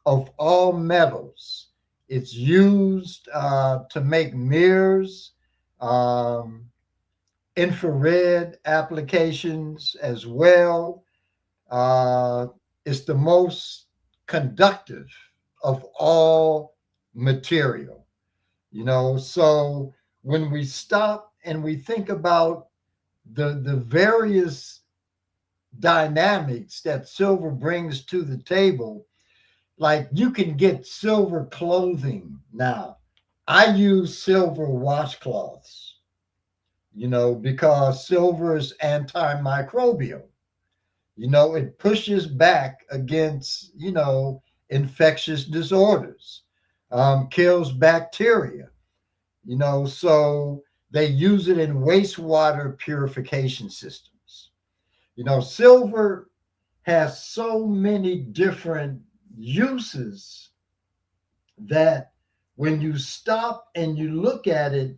of all metals. It's used to make mirrors, infrared applications as well. It's the most conductive of all material, you know. So when we stop and we think about the various dynamics that silver brings to the table, like you can get silver clothing now. I use silver washcloths, you know, because silver is antimicrobial. You know, it pushes back against, you know, infectious disorders, kills bacteria, you know, so they use it in wastewater purification systems. You know, silver has so many different uses that when you stop and you look at it,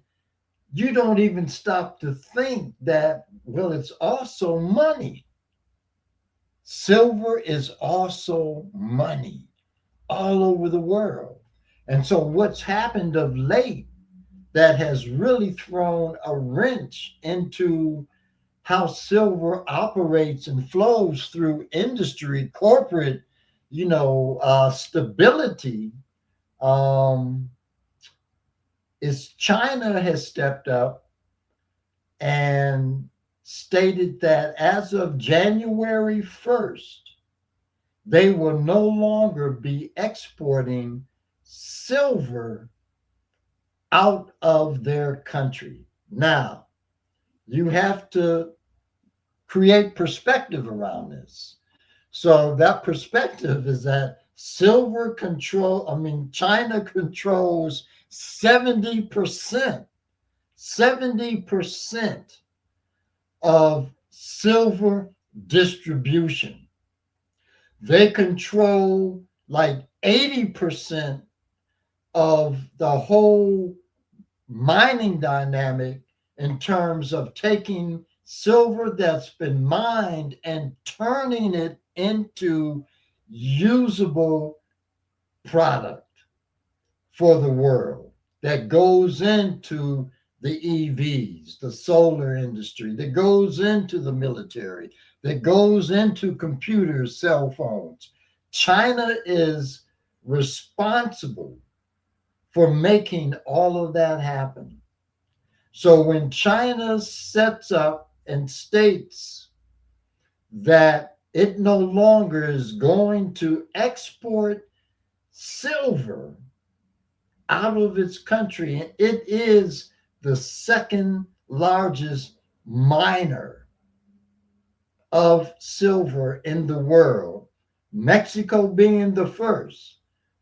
you don't even stop to think that, well, it's also money. Silver is also money all over the world. And so what's happened of late that has really thrown a wrench into how silver operates and flows through industry, corporate, you know, stability, is China has stepped up and stated that as of January 1st, they will no longer be exporting silver out of their country. Now, you have to create perspective around this. So that perspective is that China controls 70% of silver distribution. They control like 80% of the whole mining dynamic in terms of taking silver that's been mined and turning it into usable product for the world that goes into the EVs, the solar industry, that goes into the military, that goes into computers, cell phones. China is responsible for making all of that happen. So when China sets up and states that it no longer is going to export silver out of its country. And it is the second largest miner of silver in the world, Mexico being the first.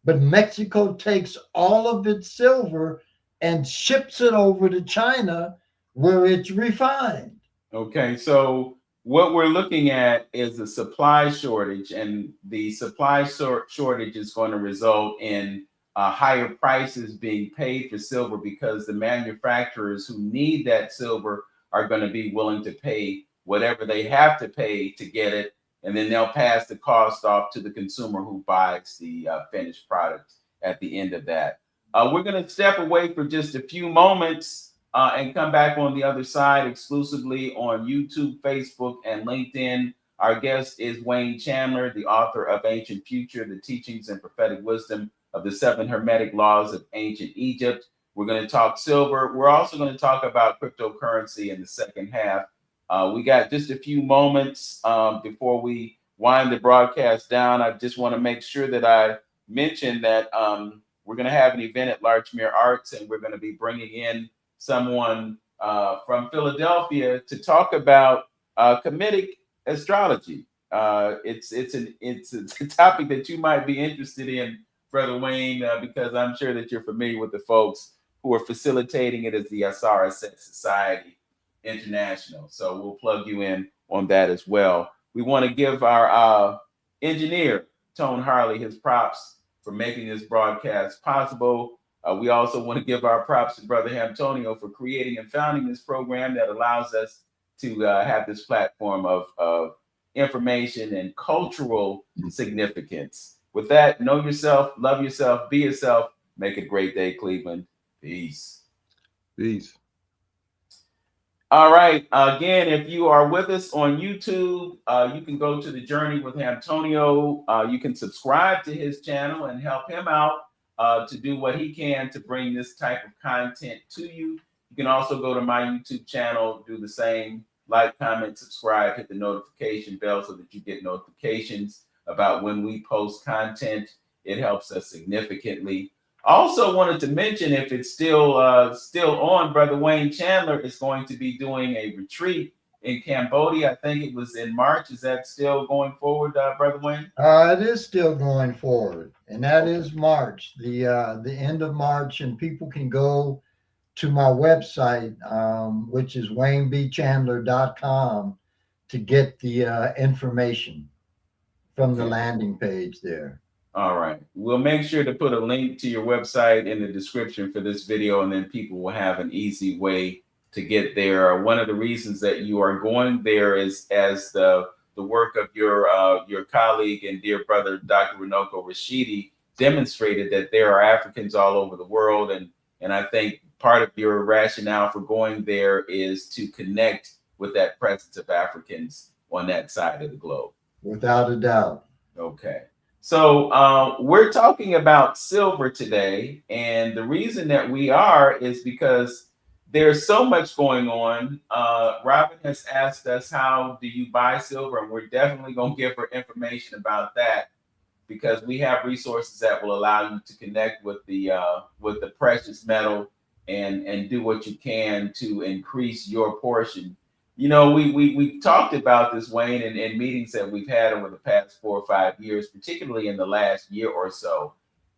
But Mexico takes all of its silver and ships it over to China where it's refined. Okay, so what we're looking at is a supply shortage, and the supply shortage is going to result in higher prices being paid for silver because the manufacturers who need that silver are going to be willing to pay whatever they have to pay to get it, and then they'll pass the cost off to the consumer who buys the finished product at the end of that. We're going to step away for just a few moments and come back on the other side exclusively on YouTube, Facebook, and LinkedIn. Our guest is Wayne Chandler, the author of Ancient Future, The Teachings and Prophetic Wisdom of the Seven Hermetic Laws of Ancient Egypt. We're going to talk silver. We're also going to talk about cryptocurrency in the second half. We got just a few moments before we wind the broadcast down. I just want to make sure that I mention that we're going to have an event at Larchmere Arts, and we're going to be bringing in someone from Philadelphia to talk about Kemetic astrology. It's a topic that you might be interested in, Brother Wayne, because I'm sure that you're familiar with the folks who are facilitating it as the Asara Society International. So we'll plug you in on that as well. We want to give our engineer, Tone Harley, his props for making this broadcast possible. We also want to give our props to Brother Antonio for creating and founding this program that allows us to have this platform of information and cultural significance. With that, know yourself, love yourself, be yourself. Make it a great day, Cleveland. Peace. Peace. All right. Again, if you are with us on YouTube, you can go to the Journey with Antonio. You can subscribe to his channel and help him out to do what he can to bring this type of content to you. You can also go to my YouTube channel, do the same, like, comment, subscribe, hit the notification bell so that you get notifications about when we post content. It helps us significantly. Also wanted to mention, if it's still on, Brother Wayne Chandler is going to be doing a retreat in Cambodia. I think it was in March. Is that still going forward, Brother Wayne? It is still going forward, and that is March, the end of March, and people can go to my website, which is waynebchandler.com, to get the information from the landing page there. All right. We'll make sure to put a link to your website in the description for this video, and then people will have an easy way to get there. One of the reasons that you are going there is as the work of your colleague and dear brother, Dr. Runoko Rashidi, demonstrated that there are Africans all over the world. And I think part of your rationale for going there is to connect with that presence of Africans on that side of the globe. Without a doubt. Okay. So we're talking about silver today. And the reason that we are is because there's so much going on. Robin has asked us, how do you buy silver? And we're definitely going to give her information about that, because we have resources that will allow you to connect with the precious metal and do what you can to increase your portion. You know, we talked about this, Wayne, in meetings that we've had over the past 4 or 5 years, particularly in the last year or so.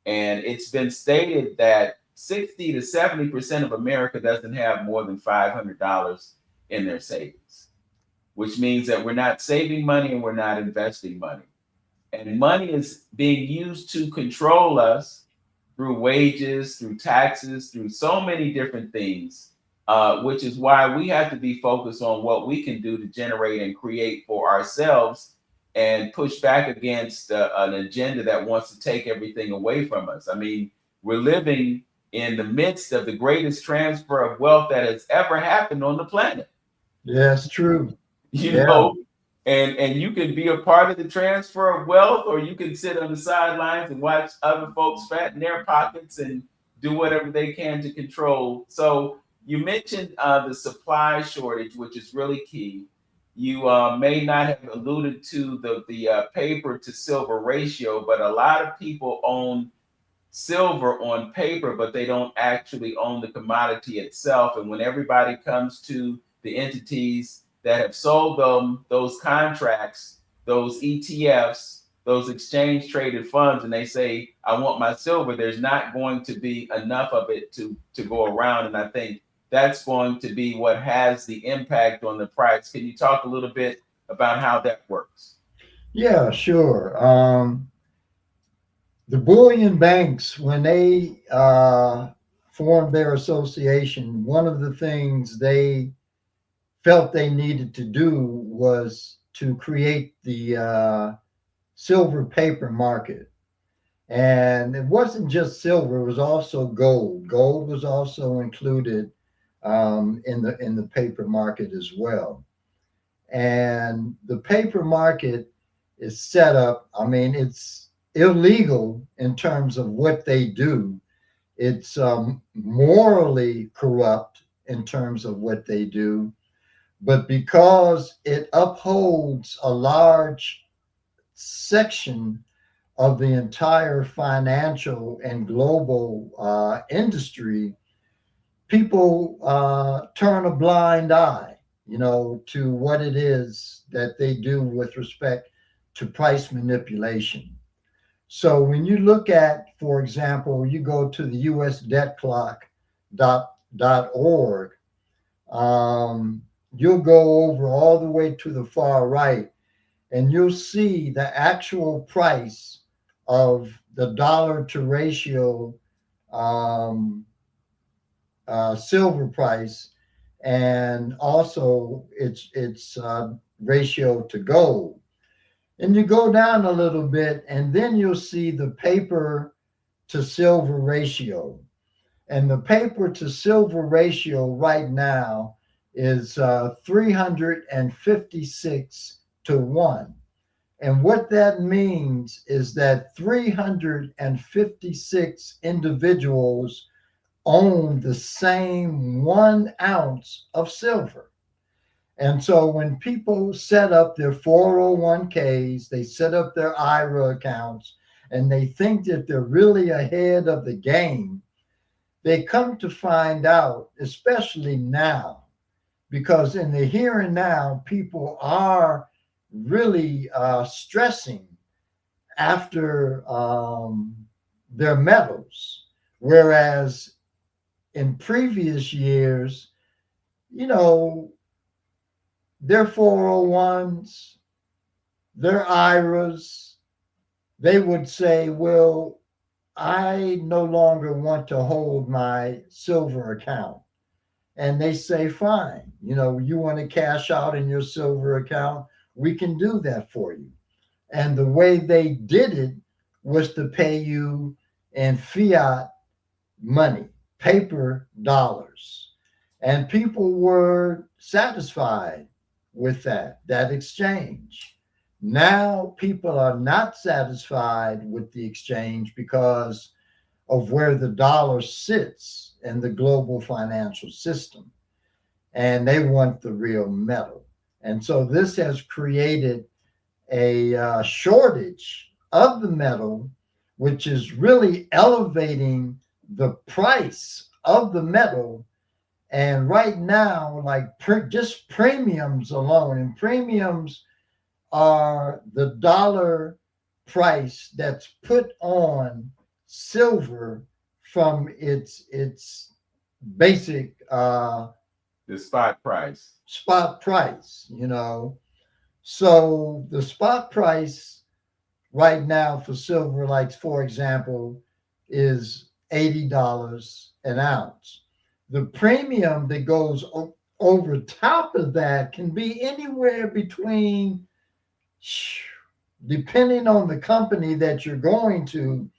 And it's been stated that 60 to 70% of America doesn't have more than $500 in their savings, which means that we're not saving money and we're not investing money. And money is being used to control us through wages, through taxes, through so many different things, which is why we have to be focused on what we can do to generate and create for ourselves and push back against an agenda that wants to take everything away from us. I mean, we're living in the midst of the greatest transfer of wealth that has ever happened on the planet. Yes, true. You know, and you can be a part of the transfer of wealth, or you can sit on the sidelines and watch other folks fatten their pockets and do whatever they can to control. So you mentioned the supply shortage, which is really key. You may not have alluded to the paper to silver ratio, but a lot of people own silver on paper, but they don't actually own the commodity itself. And when everybody comes to the entities that have sold them those contracts, those ETFs, those exchange traded funds, and they say, I want my silver, there's not going to be enough of it to go around. And I think that's going to be what has the impact on the price. Can you talk a little bit about how that works? Yeah, sure. The bullion banks, when they formed their association, one of the things they felt they needed to do was to create the silver paper market. And it wasn't just silver; it was also gold. Gold was also included in the paper market as well. And the paper market is set up. I mean, it's illegal in terms of what they do. It's morally corrupt in terms of what they do. But because it upholds a large section of the entire financial and global industry, people turn a blind eye, to what it is that they do with respect to price manipulation. So when you look at, for example, you go to the usdebtclock.org, you'll go over all the way to the far right, and you'll see the actual price of the dollar to ratio silver price, and also its ratio to gold. And you go down a little bit, and then you'll see the paper to silver ratio. And the paper to silver ratio right now is 356 to 1. And what that means is that 356 individuals own the same 1 ounce of silver. And so when people set up their 401ks, they set up their IRA accounts, and they think that they're really ahead of the game, they come to find out, especially now, because in the here and now, people are really stressing after their metals. Whereas in previous years, their 401s, their IRAs, they would say, well, I no longer want to hold my silver account. And they say, fine, you want to cash out in your silver account, we can do that for you. And the way they did it was to pay you in fiat money, paper dollars. And people were satisfied with that exchange. Now people are not satisfied with the exchange because of where the dollar sits in the global financial system. And they want the real metal. And so this has created a shortage of the metal, which is really elevating the price of the metal. And right now, like just premiums alone, and premiums are the dollar price that's put on silver from its basic the spot price. So the spot price right now for silver, like for example, is $80 an ounce. The premium that goes over top of that can be anywhere between, depending on the company that you're going to,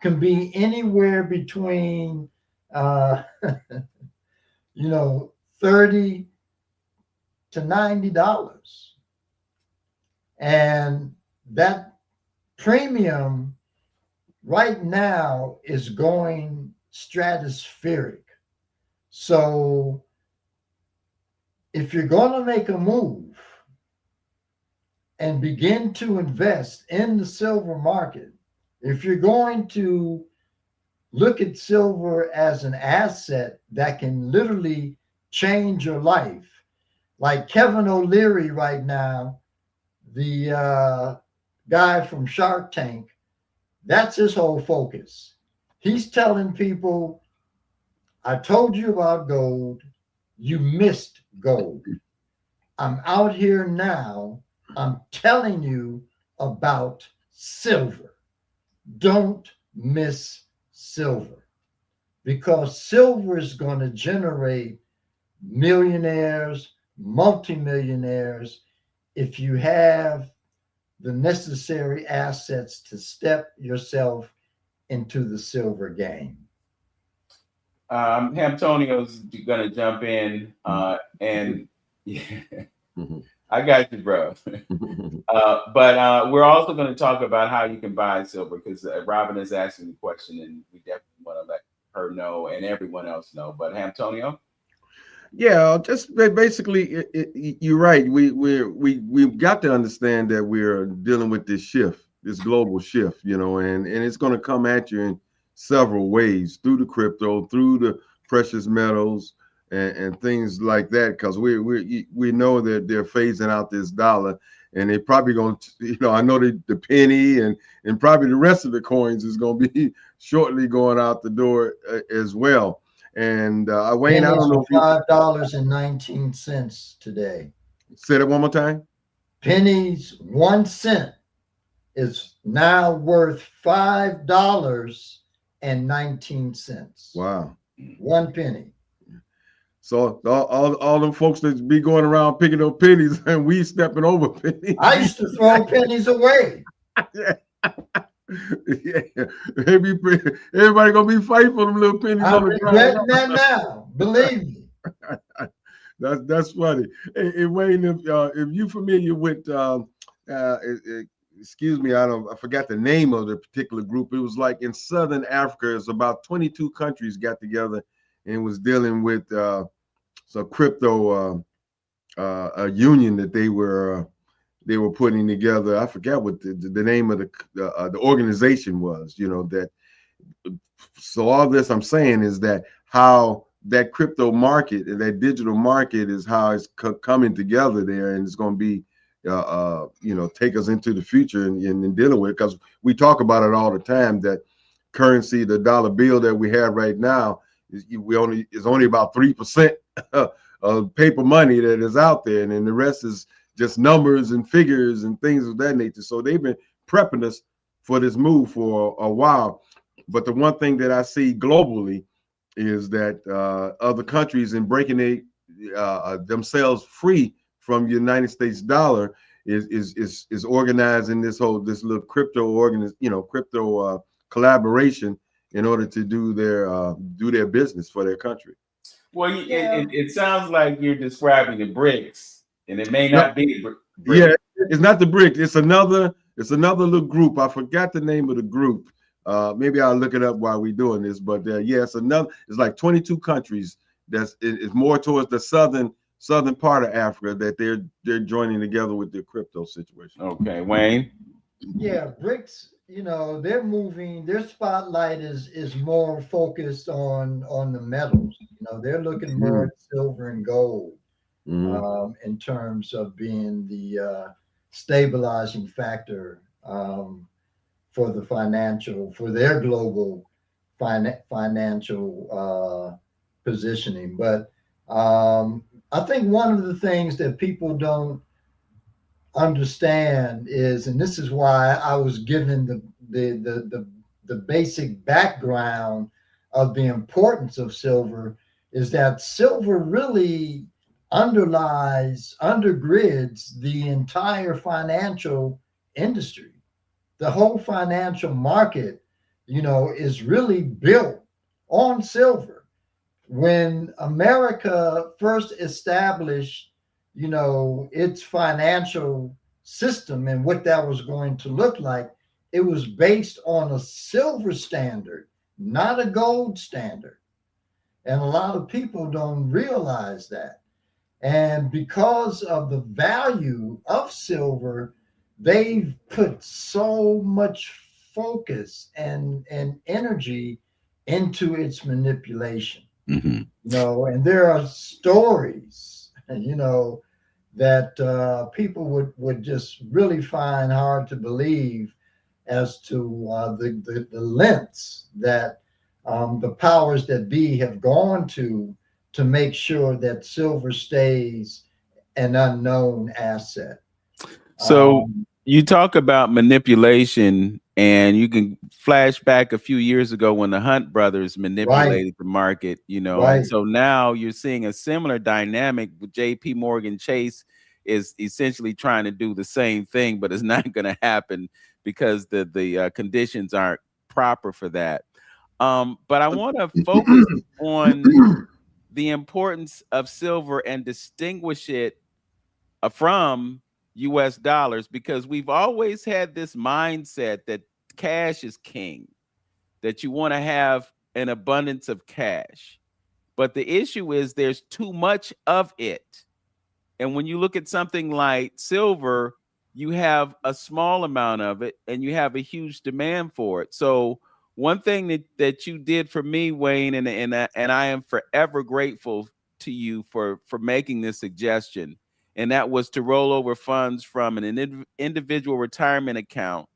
can be anywhere between, $30 to $90. And that premium right now is going stratospheric. So if you're going to make a move and begin to invest in the silver market, if you're going to look at silver as an asset that can literally change your life. Like Kevin O'Leary right now, the guy from Shark Tank, that's his whole focus. He's telling people, I told you about gold, you missed gold. I'm out here now, I'm telling you about silver. Don't miss silver, because silver is going to generate millionaires, multimillionaires, if you have the necessary assets to step yourself into the silver game. Antonio's gonna jump in, and yeah, I got you, bro. But we're also going to talk about how you can buy silver, because Robin is asking the question, and we definitely want to let her know and everyone else know. But Antonio? Yeah, just basically, you're right. We've got to understand that we're dealing with this shift, this global shift, you know, and it's going to come at you in several ways, through the crypto, through the precious metals, and things like that, because we know that they're phasing out this dollar, and they're probably going to, you know, I know the penny and probably the rest of the coins is going to be shortly going out the door as well. And Wayne, Pennies I don't know if you $5.19 today. Say that one more time. Pennies, 1 cent is now worth $5.19. Wow. 1 penny. So all them folks that be going around picking up pennies, and we stepping over pennies. I used to throw pennies away. Yeah. Yeah. Everybody gonna be fighting for them little pennies. I'm regretting that now. Believe me. That's funny. Hey, Wayne, if you're familiar with excuse me, I forgot the name of the particular group. It was like in Southern Africa. It's about 22 countries got together and was dealing with some crypto a union that they were putting together. I forgot what the name of the organization was. You know that. So all this I'm saying is that how that crypto market and that digital market is how it's coming together there, and it's going to be you know, take us into the future and dealing with it, because we talk about it all the time that currency, the dollar bill that we have right now is only about 3% of paper money that is out there, and then the rest is just numbers and figures and things of that nature. So they've been prepping us for this move for a while. But the one thing that I see globally is that other countries in breaking themselves free from United States dollar is organizing this little crypto collaboration in order to do their business for their country. Well, it sounds like you're describing the BRICS, and it may not be the BRICS. Yeah, it's not the BRICS. It's another little group. I forgot the name of the group. Maybe I'll look it up while we're doing this. But yeah, it's like 22 countries. It's more towards the southern part of Africa that they're joining together with the crypto situation. Okay, Wayne. Yeah, BRICS, you know, they're moving. Their spotlight is more focused on the metals. You know, they're looking more at silver and gold in terms of being the stabilizing factor for their global financial positioning. But I think one of the things that people don't understand is, and this is why I was given the basic background of the importance of silver, is that silver really undergrids the entire financial industry. The whole financial market, you know, is really built on silver. When America first established, you know, its financial system and what that was going to look like, it was based on a silver standard, not a gold standard. And a lot of people don't realize that. And because of the value of silver, they've put so much focus and energy into its manipulation. You know, and there are stories, you know, that people would just really find hard to believe as to the lengths that the powers that be have gone to make sure that silver stays an unknown asset. So you talk about manipulation, and you can flash back a few years ago when the Hunt brothers manipulated the market, you know, and so now you're seeing a similar dynamic with JP Morgan Chase is essentially trying to do the same thing, but it's not going to happen because the conditions aren't proper for that. But I want to focus on the importance of silver and distinguish it from US dollars, because we've always had this mindset that cash is king, that you want to have an abundance of cash. But the issue is there's too much of it. And when you look at something like silver, you have a small amount of it and you have a huge demand for it. So one thing that you did for me, Wayne, and I am forever grateful to you for making this suggestion, and that was to roll over funds from an individual retirement account,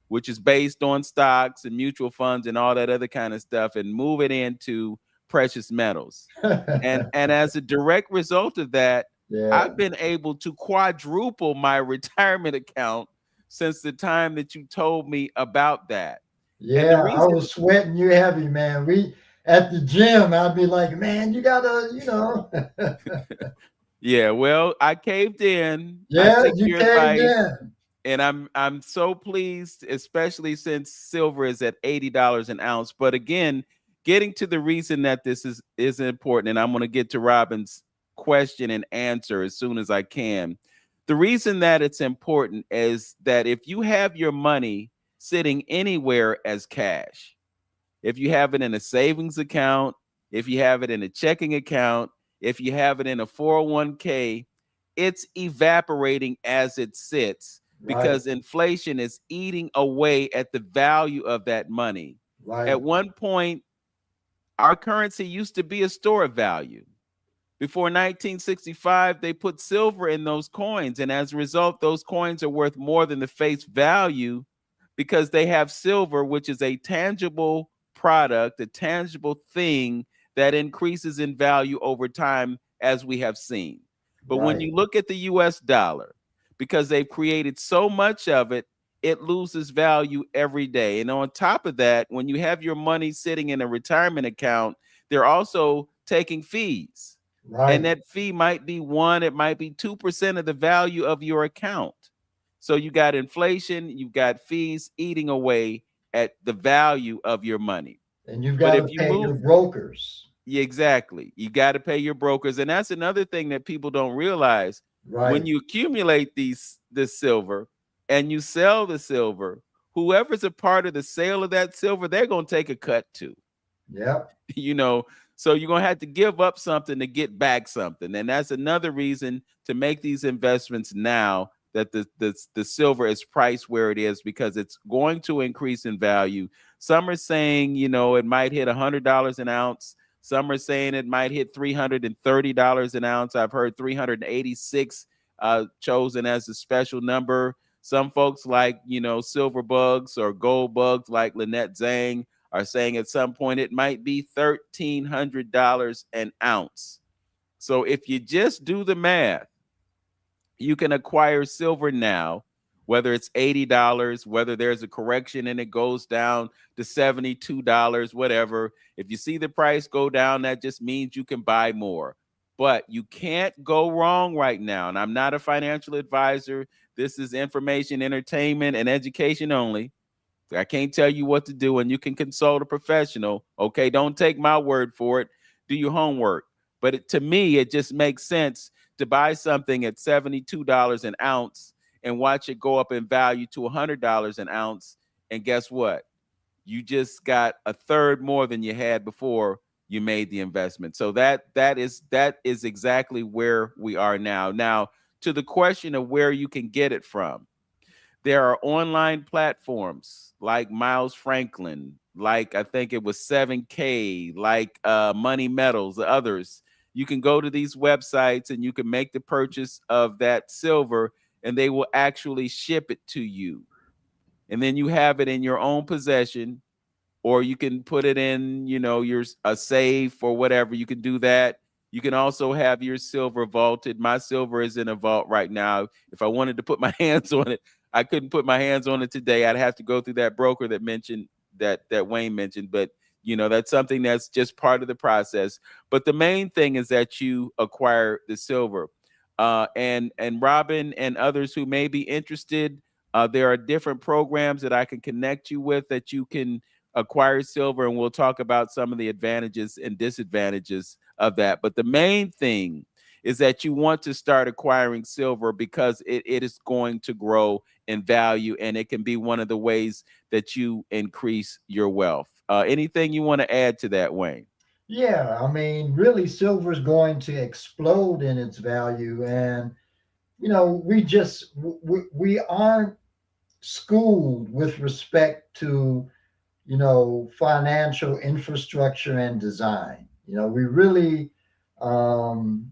which is based on stocks and mutual funds and all that other kind of stuff, and move it into precious metals. and as a direct result of that, I've been able to quadruple my retirement account since the time that you told me about that. Yeah, I was sweating you heavy, man. We at the gym, I'd be like, man, you gotta, you know. Yeah, well, I caved in. Yeah, I took you your caved advice, in. and I'm so pleased, especially since silver is at $80 an ounce. But again, getting to the reason that this is important, and I'm going to get to Robin's question and answer as soon as I can. The reason that it's important is that if you have your money sitting anywhere as cash, if you have it in a savings account, if you have it in a checking account, if you have it in a 401k, it's evaporating as it sits because inflation is eating away at the value of that money. At one point, our currency used to be a store of value. Before 1965, they put silver in those coins, and as a result, those coins are worth more than the face value because they have silver, which is a tangible product, a tangible thing that increases in value over time, as we have seen. But when you look at the US dollar, because they've created so much of it, it loses value every day. And on top of that, when you have your money sitting in a retirement account, they're also taking fees. And that fee might be 1%, it might be 2% of the value of your account. So you got inflation, you've got fees eating away at the value of your money. And you've got to pay your brokers. Yeah, exactly. You got to pay your brokers. And that's another thing that people don't realize. When you accumulate this silver and you sell the silver, whoever's a part of the sale of that silver, they're going to take a cut too. Yeah. You know, so you're going to have to give up something to get back something. And that's another reason to make these investments now, that the silver is priced where it is, because it's going to increase in value. Some are saying, you know, it might hit $100 an ounce. Some are saying it might hit $330 an ounce. I've heard 386 chosen as a special number. Some folks like, you know, silver bugs or gold bugs like Lynette Zhang are saying at some point it might be $1,300 an ounce. So if you just do the math, you can acquire silver now, whether it's $80, whether there's a correction and it goes down to $72, whatever. If you see the price go down, that just means you can buy more. But you can't go wrong right now. And I'm not a financial advisor. This is information, entertainment, and education only. I can't tell you what to do, and you can consult a professional. Okay, don't take my word for it. Do your homework. But to me, it just makes sense to buy something at $72 an ounce and watch it go up in value to $100 an ounce. And guess what? You just got a third more than you had before you made the investment. So that is exactly where we are now. Now, to the question of where you can get it from, there are online platforms like Miles Franklin, like I think it was 7K, like Money Metals, others. You can go to these websites and you can make the purchase of that silver, and they will actually ship it to you. And then you have it in your own possession, or you can put it in, your a safe or whatever. You can do that. You can also have your silver vaulted. My silver is in a vault right now. If I wanted to put my hands on it, I couldn't put my hands on it today. I'd have to go through that broker that mentioned that Wayne mentioned. But that's something that's just part of the process. But the main thing is that you acquire the silver. And Robin and others who may be interested, there are different programs that I can connect you with that you can acquire silver, and we'll talk about some of the advantages and disadvantages of that. But the main thing is that you want to start acquiring silver because it is going to grow in value, and it can be one of the ways that you increase your wealth. Anything you want to add to that, Wayne? Yeah, I mean, really, silver is going to explode in its value, and we aren't schooled with respect to financial infrastructure and design. We really come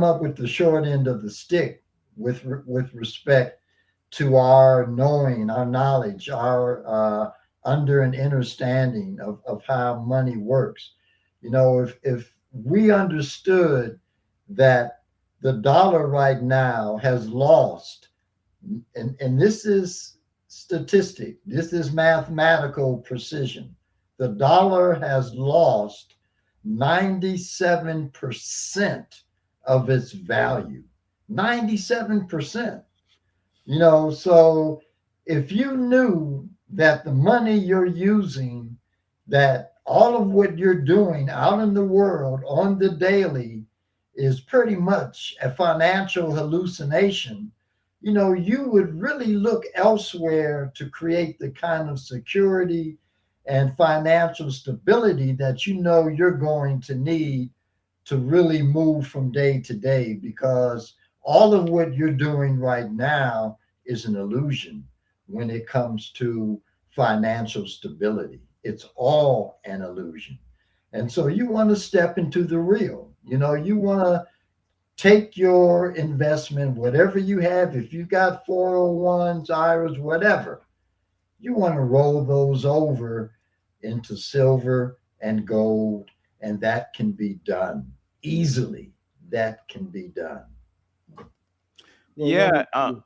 up with the short end of the stick with respect to our knowing, our knowledge, our under and understanding of how money works. If we understood that the dollar right now has lost, and this is statistic, this is mathematical precision, the dollar has lost 97% of its value. 97%. So if you knew that the money you're using, that all of what you're doing out in the world on the daily is pretty much a financial hallucination, you would really look elsewhere to create the kind of security and financial stability that you're going to need to really move from day to day, because all of what you're doing right now is an illusion when it comes to financial stability. It's all an illusion. And so you want to step into the real. You want to take your investment, whatever you have, if you got 401s, IRAs, whatever, you want to roll those over into silver and gold, and that can be done easily. That can be done. Yeah, go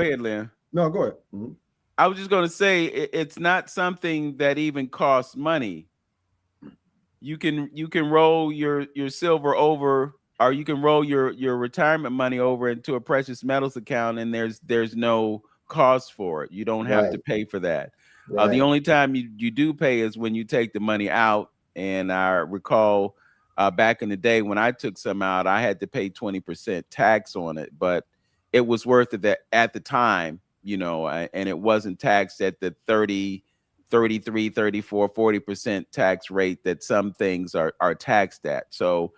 ahead, Lynn. No, go ahead. Mm-hmm. I was just going to say it's not something that even costs money. You can roll your silver over, or you can roll your retirement money over into a precious metals account, and there's no cost for it. You don't have to pay for that. Right. The only time you do pay is when you take the money out. And I recall back in the day when I took some out, I had to pay 20% tax on it, but it was worth it at the time, and it wasn't taxed at the 30, 33, 34, 40% tax rate that some things are taxed at. So,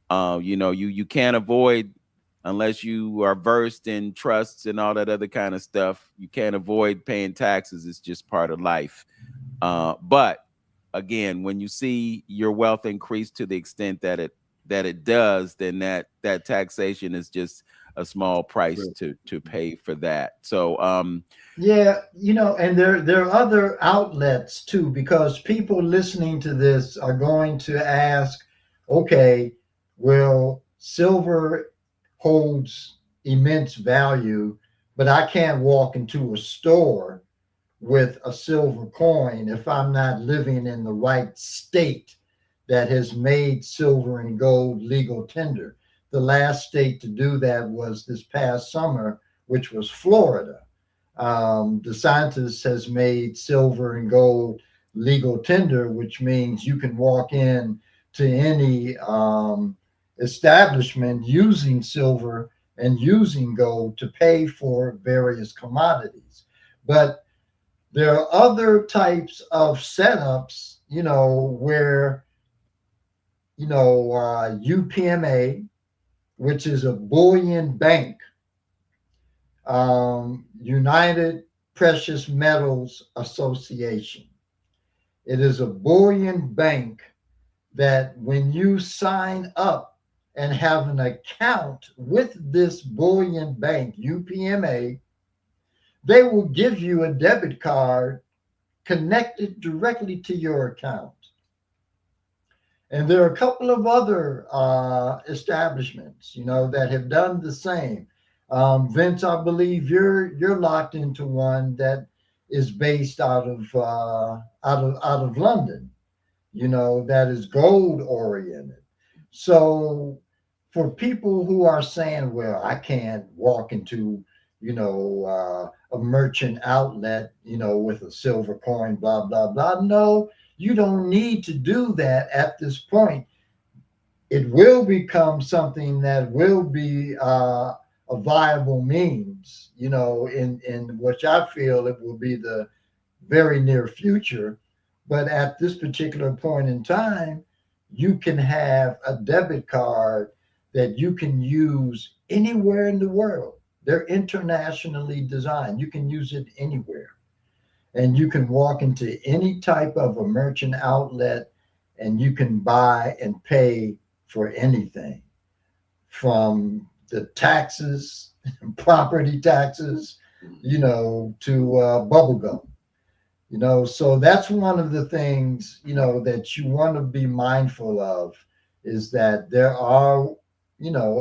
you can't avoid, unless you are versed in trusts and all that other kind of stuff, you can't avoid paying taxes. It's just part of life. But again, when you see your wealth increase to the extent that it does, then that taxation is just a small price to pay for that. So yeah, and there are other outlets too, because people listening to this are going to ask, okay, well, silver holds immense value, but I can't walk into a store with a silver coin if I'm not living in the right state that has made silver and gold legal tender. The last state to do that was this past summer, which was Florida. DeSantis has made silver and gold legal tender, which means you can walk in to any establishment using silver and using gold to pay for various commodities. But there are other types of setups, where, UPMA, which is a bullion bank, United Precious Metals Association. It is a bullion bank that when you sign up and have an account with this bullion bank, UPMA, they will give you a debit card connected directly to your account. And there are a couple of other establishments, that have done the same. Vince, I believe you're locked into one that is based out of London, that is gold oriented. So for people who are saying, well, I can't walk into, a merchant outlet, with a silver coin, blah, blah, blah. No, you don't need to do that at this point. It will become something that will be a viable means, in which I feel it will be the very near future. But at this particular point in time, you can have a debit card that you can use anywhere in the world. They're internationally designed. You can use it anywhere. And you can walk into any type of a merchant outlet and you can buy and pay for anything, from the taxes, property taxes, to bubble gum. So that's one of the things, that you want to be mindful of, is that there are,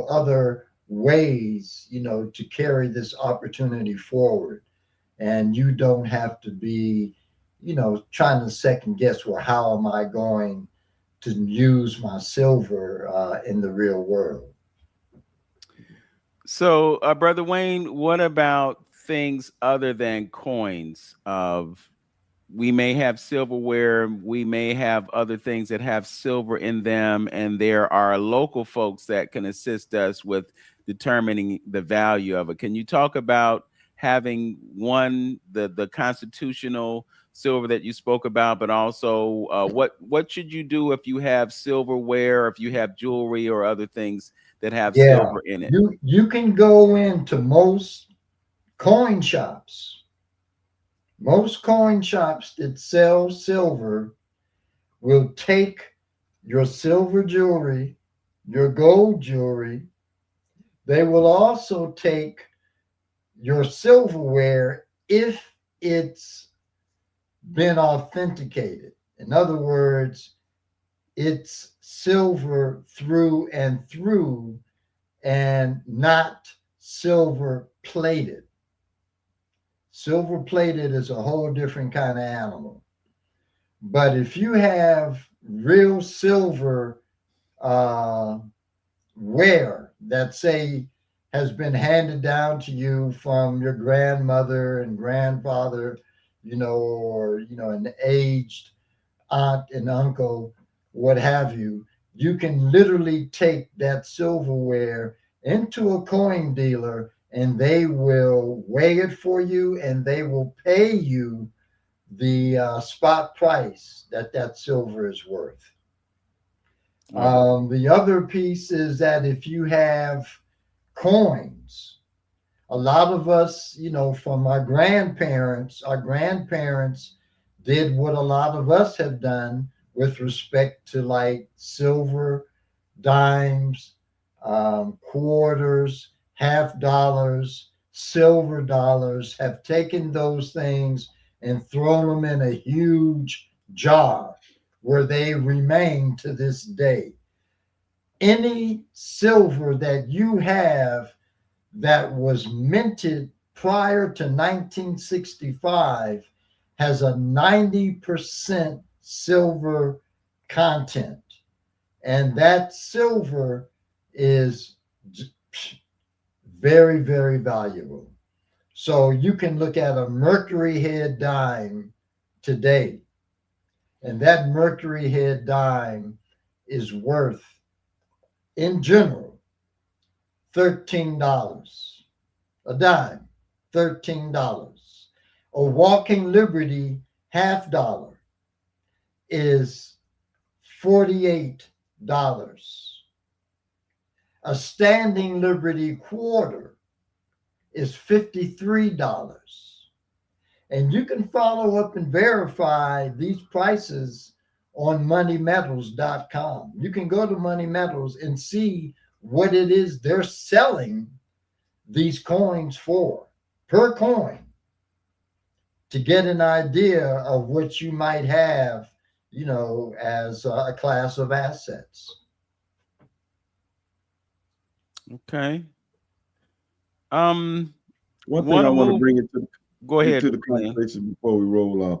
other ways, to carry this opportunity forward. And you don't have to be, trying to second guess, well, how am I going to use my silver in the real world? So, Brother Wayne, what about things other than coins? We may have silverware, we may have other things that have silver in them, and there are local folks that can assist us with determining the value of it. Can you talk about having the constitutional silver that you spoke about, but also what should you do if you have silverware, if you have jewelry or other things that have silver in it? You can go into most coin shops. Most coin shops that sell silver will take your silver jewelry, your gold jewelry. They will also take your silverware if it's been authenticated. In other words, it's silver through and through and not silver plated. Silver plated is a whole different kind of animal. But if you have real silver ware that, say, has been handed down to you from your grandmother and grandfather, or, an aged aunt and uncle, what have you, you can literally take that silverware into a coin dealer and they will weigh it for you and they will pay you the spot price that silver is worth. The other piece is that if you have coins, a lot of us, from our grandparents did what a lot of us have done with respect to like silver, dimes, quarters, half dollars, silver dollars, have taken those things and thrown them in a huge jar where they remain to this day. Any silver that you have that was minted prior to 1965 has a 90% silver content. And that silver is very, very valuable. So you can look at a mercury head dime today, and that mercury head dime is worth, in general, $13 a dime, $13. A walking Liberty half dollar is $48. A standing Liberty quarter is $53. And you can follow up and verify these prices on moneymetals.com. You can go to Money Metals and see what it is they're selling these coins for per coin, to get an idea of what you might have, you know, as a class of assets. Okay. One thing I want to bring into go ahead the conversation before we roll off.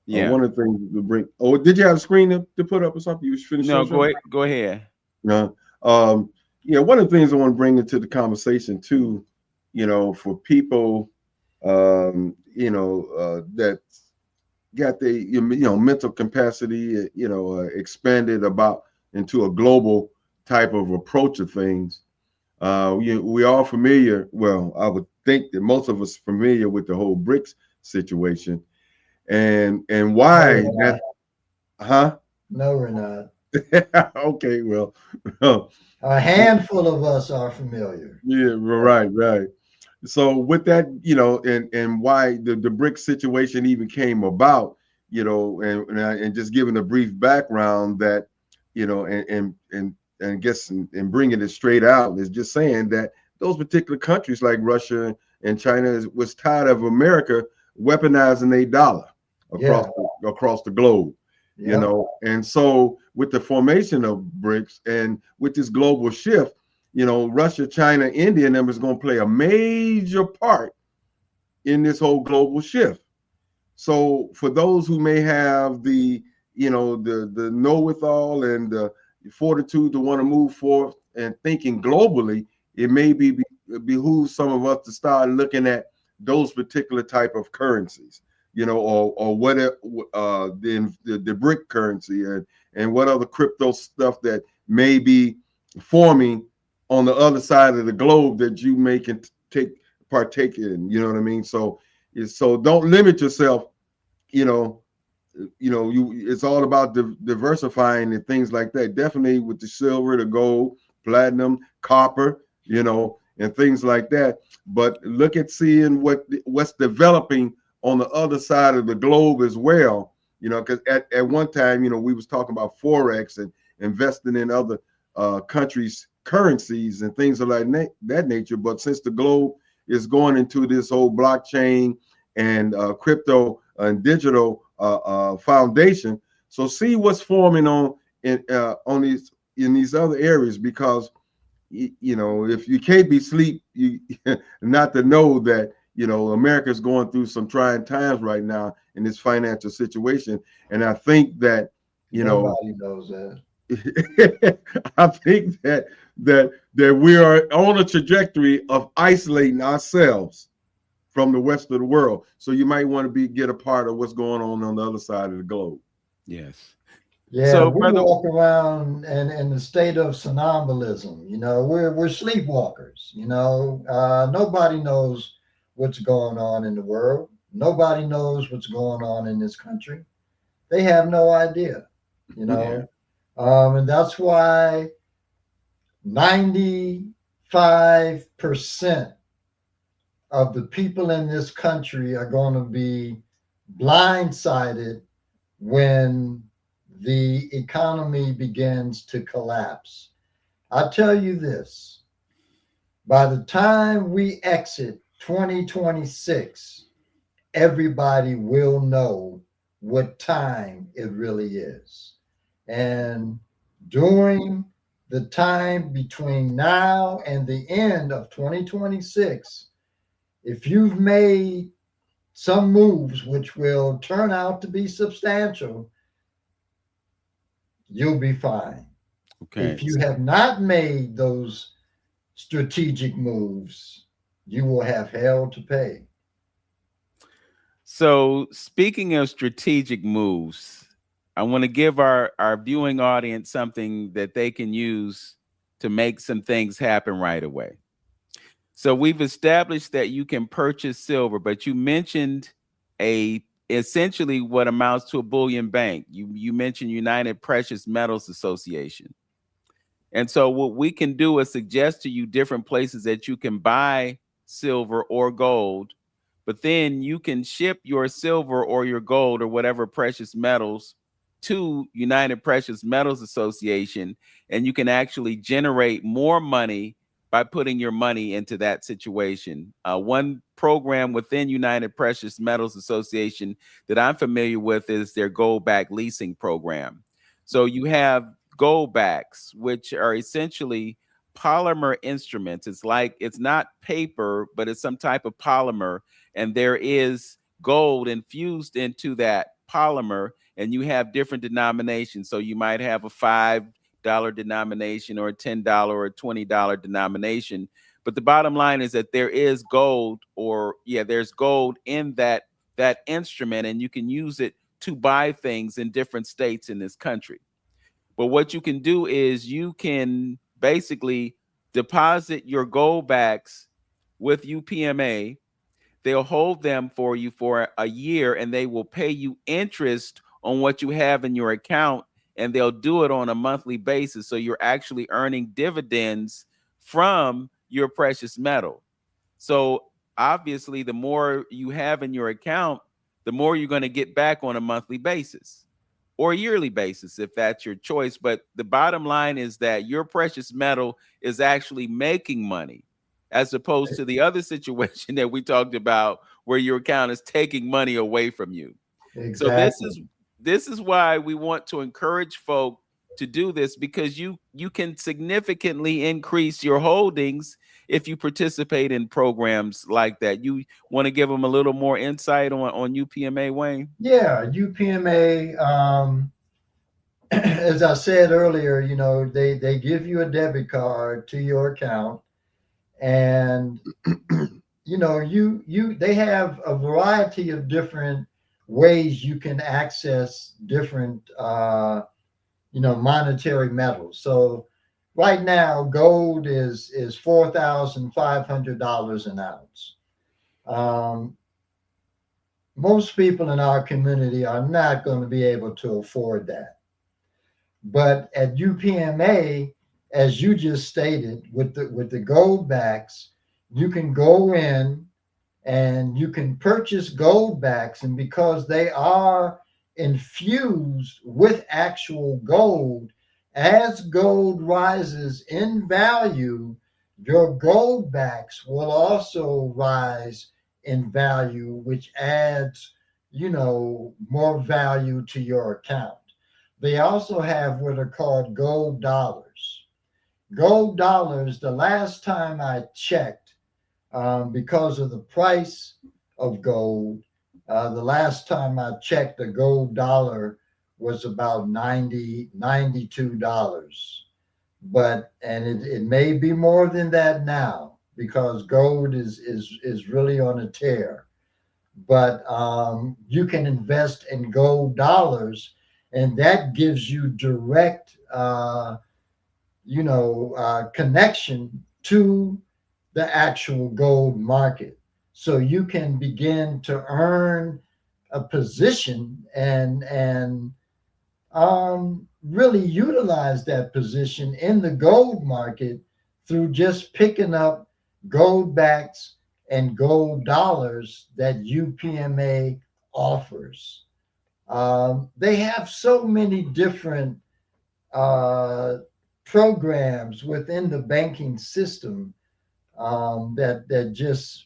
Yeah. One of the things to bring. Oh, did you have a screen to put up or something? You was finishing? No, go ahead. No. Yeah. One of the things I want to bring into the conversation too, you know, for people, you know, that got the, you know, mental capacity, you know, expanded about into a global type of approach of things. We are familiar. Well, I would think that most of us are familiar with the whole BRICS situation, and why that, huh? No, we're not. Okay, well, a handful of us are familiar. Yeah, right. So with that, you know, and why the BRICS situation even came about, you know, and just giving a brief background that, you know, and guess and bringing it straight out is just saying that those particular countries like Russia and China was tired of America weaponizing their dollar across the globe. You know, and so with the formation of BRICS and with this global shift, you know, Russia, China, India, and them is going to play a major part in this whole global shift. So for those who may have the, you know, the know-with-all and the fortitude to want to move forth and thinking globally, it may behoove some of us to start looking at those particular type of currencies, you know, or what the BRIC currency and what other crypto stuff that may be forming on the other side of the globe that you may partake in, you know what I mean? So don't limit yourself, you know, it's all about diversifying and things like that. Definitely with the silver, the gold, platinum, copper, you know, and things like that. But look at seeing what's developing on the other side of the globe as well, you know, because at one time, you know, we was talking about Forex and investing in other countries' currencies and things of that nature. But since the globe is going into this whole blockchain and crypto and digital foundation, so see what's forming in these other areas, because you know, if you can't be asleep, you not to know that, you know, America's going through some trying times right now in this financial situation. And I think that, you Nobody knows that. I think that we are on a trajectory of isolating ourselves from the rest of the world. So you might want to get a part of what's going on the other side of the globe. Yes. Yeah, so, we walk around in the state of somnambulism. You know, we're sleepwalkers. You know, nobody knows what's going on in the world. Nobody knows what's going on in this country. They have no idea. You know, and that's why 95% of the people in this country are going to be blindsided when the economy begins to collapse. I tell you this, by the time we exit 2026, everybody will know what time it really is. And during the time between now and the end of 2026, if you've made some moves which will turn out to be substantial, you'll be fine. Okay. If you have not made those strategic moves, you will have hell to pay. So speaking of strategic moves, I want to give our viewing audience something that they can use to make some things happen right away. So we've established that you can purchase silver, but you mentioned essentially what amounts to a bullion bank. You mentioned United Precious Metals Association. And so what we can do is suggest to you different places that you can buy silver or gold but then you can ship your silver or your gold or whatever precious metals to United Precious Metals Association, and you can actually generate more money by putting your money into that situation. One program within United Precious Metals Association that I'm familiar with is their gold back leasing program. So you have gold backs, which are essentially polymer instruments. It's not paper, but it's some type of polymer, and there is gold infused into that polymer, and you have different denominations. So you might have a $5 denomination or a $10 or a $20 denomination. But the bottom line is that there is gold, there's gold in that instrument, and you can use it to buy things in different states in this country. But what you can do is you can basically deposit your gold backs with UPMA. They'll hold them for you for a year, and they will pay you interest on what you have in your account, and they'll do it on a monthly basis. So you're actually earning dividends from your precious metal. So obviously, the more you have in your account, the more you're going to get back on a monthly basis or a yearly basis, if that's your choice. But the bottom line is that your precious metal is actually making money, as opposed to the other situation that we talked about where your account is taking money away from you. Exactly. So this is why we want to encourage folk to do this, because you can significantly increase your holdings if you participate in programs like that. You want to give them a little more insight on UPMA, Wayne? Yeah, UPMA, as I said earlier, you know, they give you a debit card to your account, and you know, they have a variety of different ways you can access different monetary metals. So right now, gold is $4,500 an ounce. Most people in our community are not going to be able to afford that. But at UPMA, as you just stated, with the gold backs, you can go in and you can purchase gold backs, and because they are infused with actual gold, as gold rises in value, your gold backs will also rise in value, which adds, more value to your account. They also have what are called gold dollars. Gold dollars, the last time I checked, because of the price of gold, the last time I checked, the gold dollar was about $92. And it may be more than that now, because gold is really on a tear. But you can invest in gold dollars, and that gives you direct connection to the actual gold market. So you can begin to earn a position and really utilize that position in the gold market through just picking up gold backs and gold dollars that UPMA offers. They have so many different programs within the banking system that just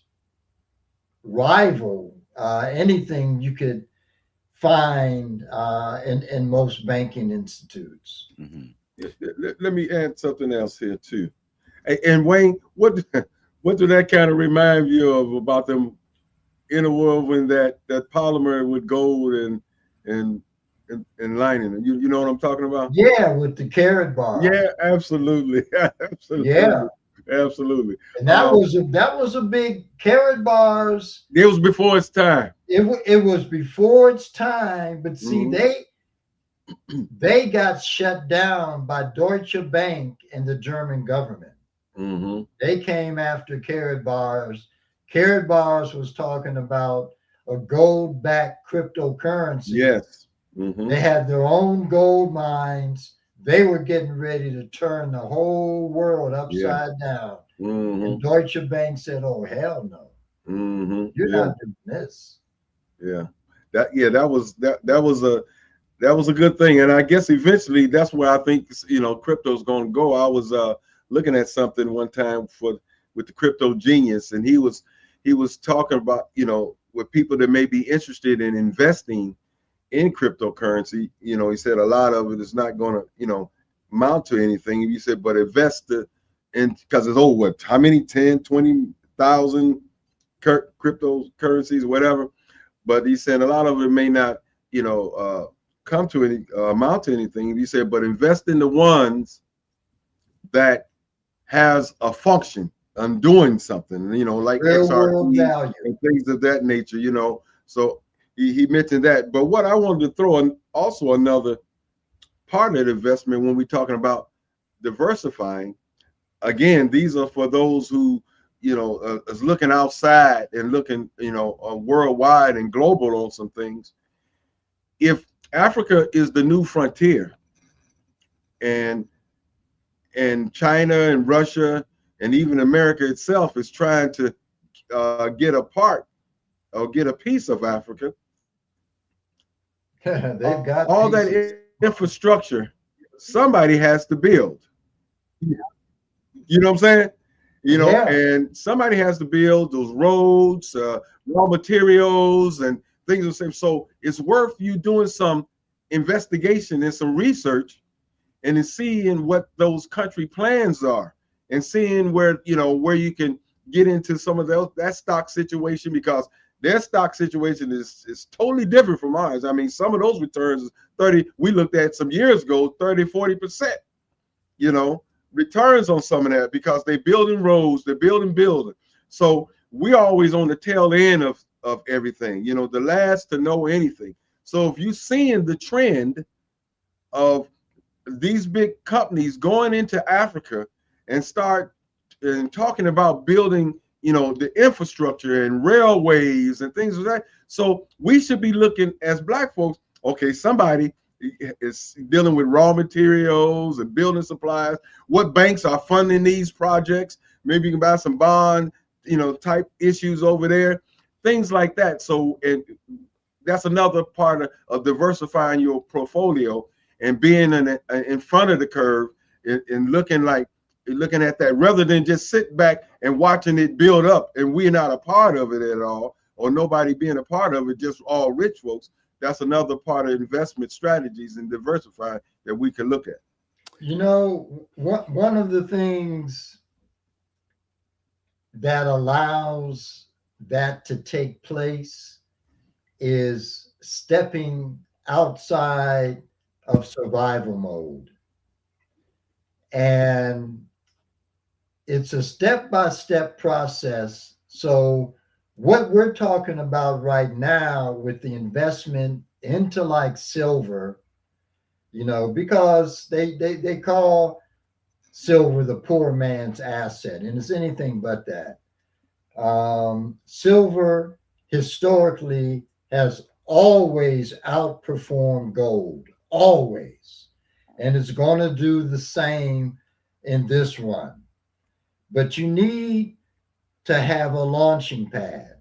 rival anything you could find in most banking institutes. Mm-hmm. Let me add something else here too. And Wayne, what do that kind of remind you of about them interwoven that polymer with gold and lining? You know what I'm talking about? Yeah, with the carrot bar. Yeah, absolutely. Absolutely. Yeah. Absolutely. And that was a big carrot bars. It was before its time. It was before its time, but see, they got shut down by Deutsche Bank and the German government. Mm-hmm. They came after carrot bars. Carrot bars was talking about a gold-backed cryptocurrency. Yes. Mm-hmm. They had their own gold mines. They were getting ready to turn the whole world upside down. Mm-hmm. And Deutsche Bank said, "Oh, hell no." Mm-hmm. You're Yeah. not doing this. Yeah. That was a good thing. And I guess eventually that's where I think, crypto's going to go. I was looking at something one time with the crypto genius, and he was talking about, with people that may be interested in investing in cryptocurrency. He said a lot of it is not going to, amount to anything. He said, but invest in, because it's what, how many, 10, 20,000 cryptocurrencies, whatever. But he said a lot of it may not, come to any amount to anything. He said, but invest in the ones that has a function on doing something, like Real world XRP value. and things of that nature, So he mentioned that. But what I wanted to throw in also another part of the investment when we're talking about diversifying, again, these are for those who, is looking outside and looking, worldwide and global on some things. If Africa is the new frontier, and China and Russia and even America itself is trying to get a part or get a piece of Africa, They've got all pieces. that infrastructure somebody has to build. You know what I'm saying? Yeah. And somebody has to build those roads, raw materials, and things of the same. So it's worth you doing some investigation and some research, and then seeing what those country plans are, and seeing where you can get into some of that stock situation, because their stock situation is totally different from ours. I mean, some of those returns is 30. We looked at some years ago, 30, 40%. Returns on some of that, because they're building roads, they're building. So we always on the tail end of everything, the last to know anything. So if you're seeing the trend of these big companies going into Africa and start and talking about building, the infrastructure and railways and things like that. So we should be looking as Black folks, okay, somebody is dealing with raw materials and building supplies. What banks are funding these projects? Maybe you can buy some bond, type issues over there, things like that. So, and that's another part of diversifying your portfolio and being in front of the curve and looking at that, rather than just sit back and watching it build up and we're not a part of it at all, or nobody being a part of it, just all rich folks. That's another part of investment strategies and diversifying that we can look at. One of the things that allows that to take place is stepping outside of survival mode. And it's a step-by-step process. So what we're talking about right now with the investment into like silver, because they call silver the poor man's asset, and it's anything but that. Silver historically has always outperformed gold, always. And it's going to do the same in this one. But you need to have a launching pad.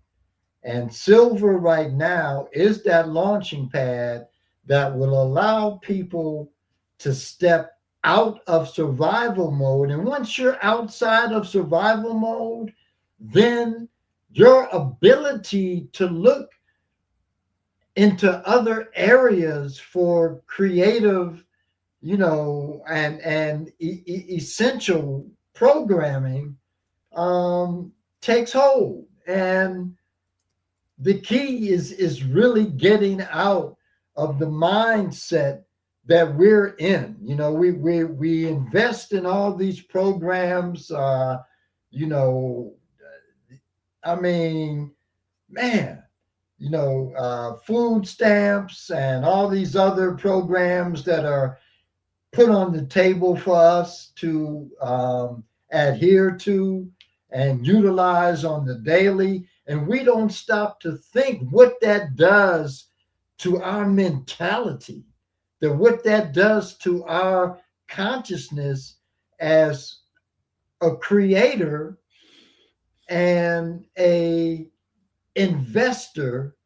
And silver right now is that launching pad that will allow people to step out of survival mode. And once you're outside of survival mode, then your ability to look into other areas for creative, and essential programming takes hold. And the key is really getting out of the mindset that we're in. We invest in all these programs. I mean, man, food stamps and all these other programs that are put on the table for us to adhere to and utilize on the daily. And we don't stop to think what that does to our mentality, what that does to our consciousness as a creator and a investor,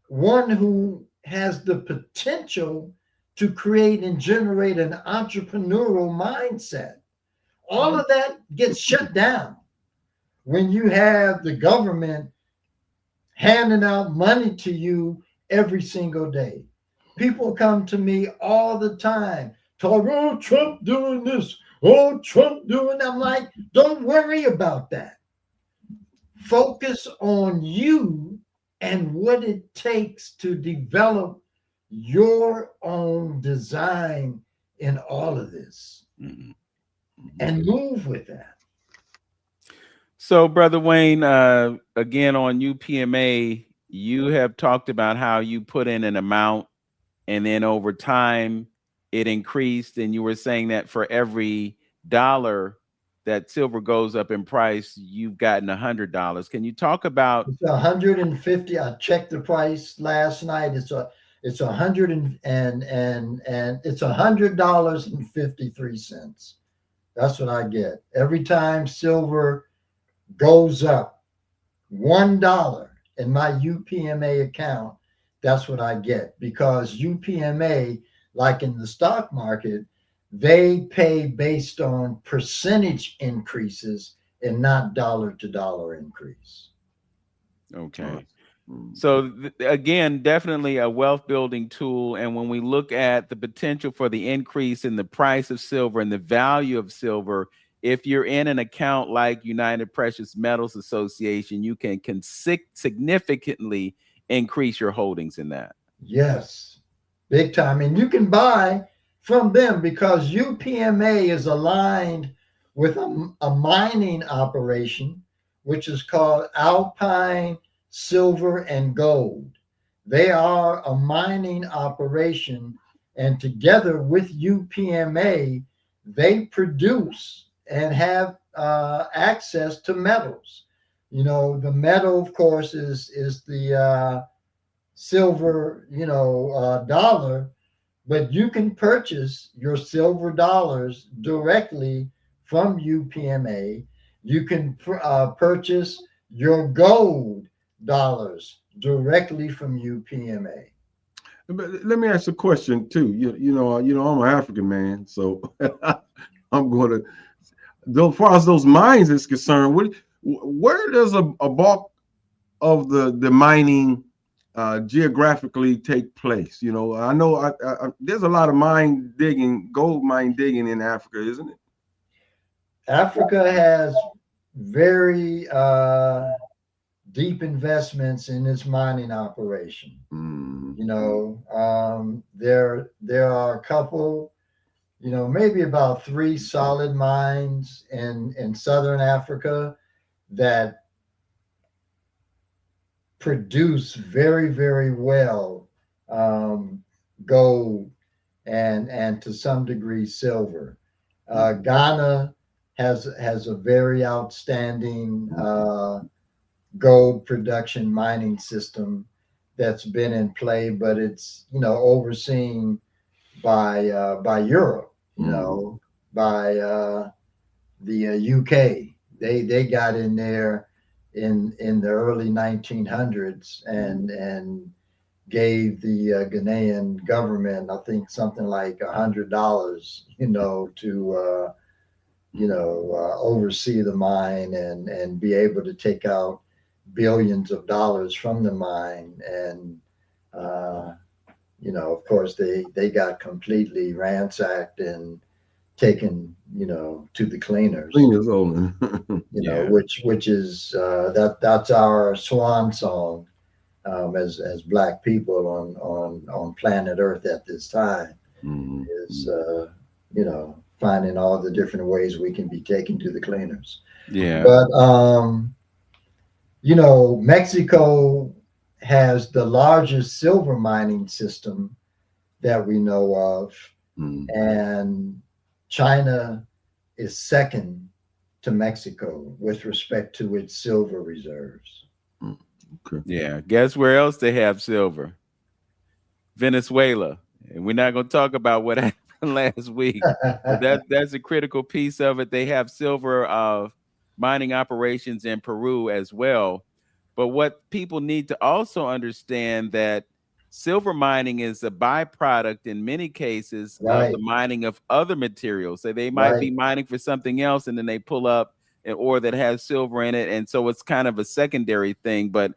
one who has the potential to create and generate an entrepreneurial mindset. All of that gets shut down when you have the government handing out money to you every single day. People come to me all the time, talk, oh, Trump doing this, oh, Trump doing that. I'm like, don't worry about that. Focus on you and what it takes to develop your own design in all of this, and move with that. So, Brother Wayne, again on UPMA, you have talked about how you put in an amount and then over time it increased, and you were saying that for every $1 that silver goes up in price, you've gotten $100. Can you talk about? It's 150. I checked the price last night. It's $100 and it's $100.53. That's what I get every time silver goes up $1 in my UPMA account. That's what I get, because UPMA, like in the stock market, they pay based on percentage increases and not dollar to dollar increase. Okay. So again, definitely a wealth building tool. And when we look at the potential for the increase in the price of silver and the value of silver, if you're in an account like United Precious Metals Association, you can significantly increase your holdings in that. Yes, big time. And you can buy from them because UPMA is aligned with a mining operation, which is called Alpine Silver and Gold. They are a mining operation, and together with UPMA, they produce and have access to metals. You know, the metal, of course, is the silver, dollar, but you can purchase your silver dollars directly from UPMA. You can purchase your gold dollars directly from UPMA. But let me ask a question too. You know, I'm an African man, so I'm going to. As far as those mines is concerned, where does a bulk of the mining geographically take place? You know, I know there's a lot of gold mine digging in Africa, isn't it? Africa has very deep investments in its mining operation. You know, there are a couple, maybe about 3 solid mines in Southern Africa that produce very, very well gold and to some degree silver. Ghana has a very outstanding gold production mining system that's been in play, but it's overseen by Europe, by the UK. They got in there in the early 1900s and gave the Ghanaian government, I think, something like $100, to oversee the mine and be able to take out billions of dollars from the mine. And of course they got completely ransacked and taken to the cleaners. Only. Which is that's our swan song as Black people on planet Earth at this time, is finding all the different ways we can be taken to the cleaners. But Mexico has the largest silver mining system that we know of, and China is second to Mexico with respect to its silver reserves. Okay. Yeah, guess where else they have silver? Venezuela. And we're not going to talk about what happened last week, but that's a critical piece of it. They have silver mining operations in Peru as well. But what people need to also understand that silver mining is a byproduct in many cases of the mining of other materials. So they might be mining for something else, and then they pull up an ore that has silver in it. And so it's kind of a secondary thing. But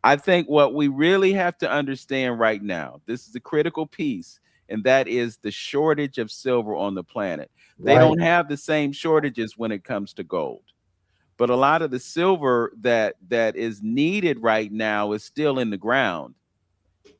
I think what we really have to understand right now, this is a critical piece, and that is the shortage of silver on the planet. They don't have the same shortages when it comes to gold. But a lot of the silver that is needed right now is still in the ground.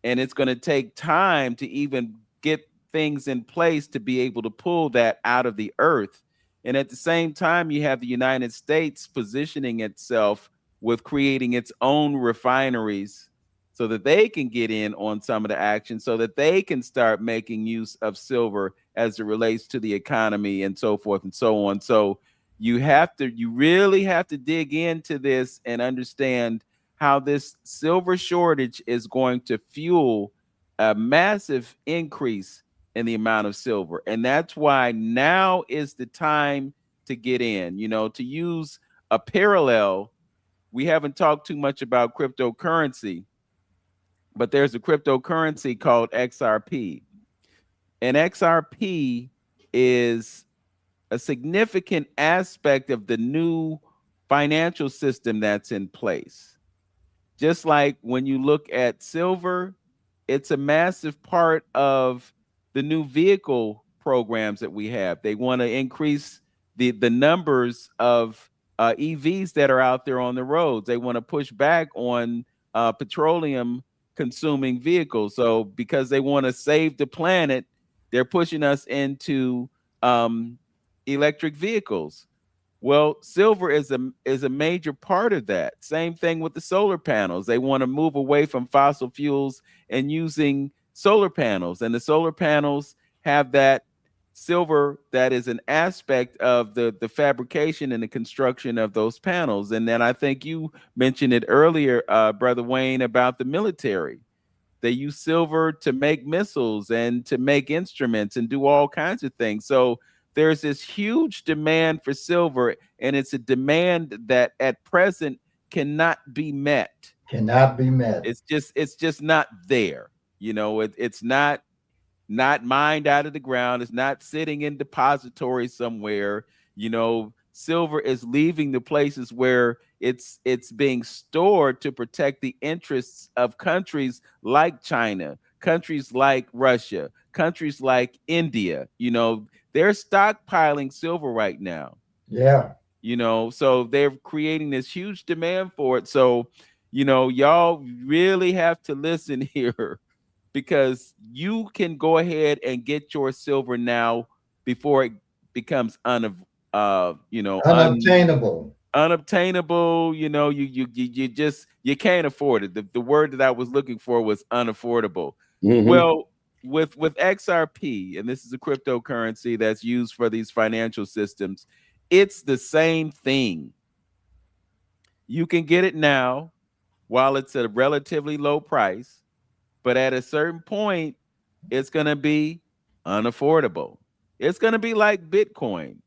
And it's going to take time to even get things in place to be able to pull that out of the earth. And at the same time, you have the United States positioning itself with creating its own refineries so that they can get in on some of the action, so that they can start making use of silver as it relates to the economy and so forth and so on. So you really have to dig into this and understand how this silver shortage is going to fuel a massive increase in the amount of silver. And that's why now is the time to get in. To use a parallel, we haven't talked too much about cryptocurrency, but there's a cryptocurrency called XRP. And XRP is a significant aspect of the new financial system that's in place. Just like when you look at silver, it's a massive part of the new vehicle programs that we have. They want to increase the numbers of EVs that are out there on the roads. They want to push back on petroleum consuming vehicles. So because they want to save the planet, they're pushing us into electric vehicles. Well, silver is a major part of that. Same thing with the solar panels. They want to move away from fossil fuels and using solar panels. And the solar panels have that silver that is an aspect of the fabrication and the construction of those panels. And then I think you mentioned it earlier, Brother Wayne, about the military. They use silver to make missiles and to make instruments and do all kinds of things. So there's this huge demand for silver, and it's a demand that at present cannot be met. Cannot be met. It's just not there. It's not mined out of the ground. It's not sitting in depositories somewhere. Silver is leaving the places where it's being stored to protect the interests of countries like China, countries like Russia, countries like India. They're stockpiling silver right now. Yeah. So they're creating this huge demand for it. So, y'all really have to listen here, because you can go ahead and get your silver now before it becomes unobtainable. Unobtainable. You can't afford it. The word that I was looking for was unaffordable. Mm-hmm. Well, with XRP, and this is a cryptocurrency that's used for these financial systems, it's the same thing. You can get it now while it's at a relatively low price, but at a certain point, it's going to be unaffordable. It's going to be like Bitcoin.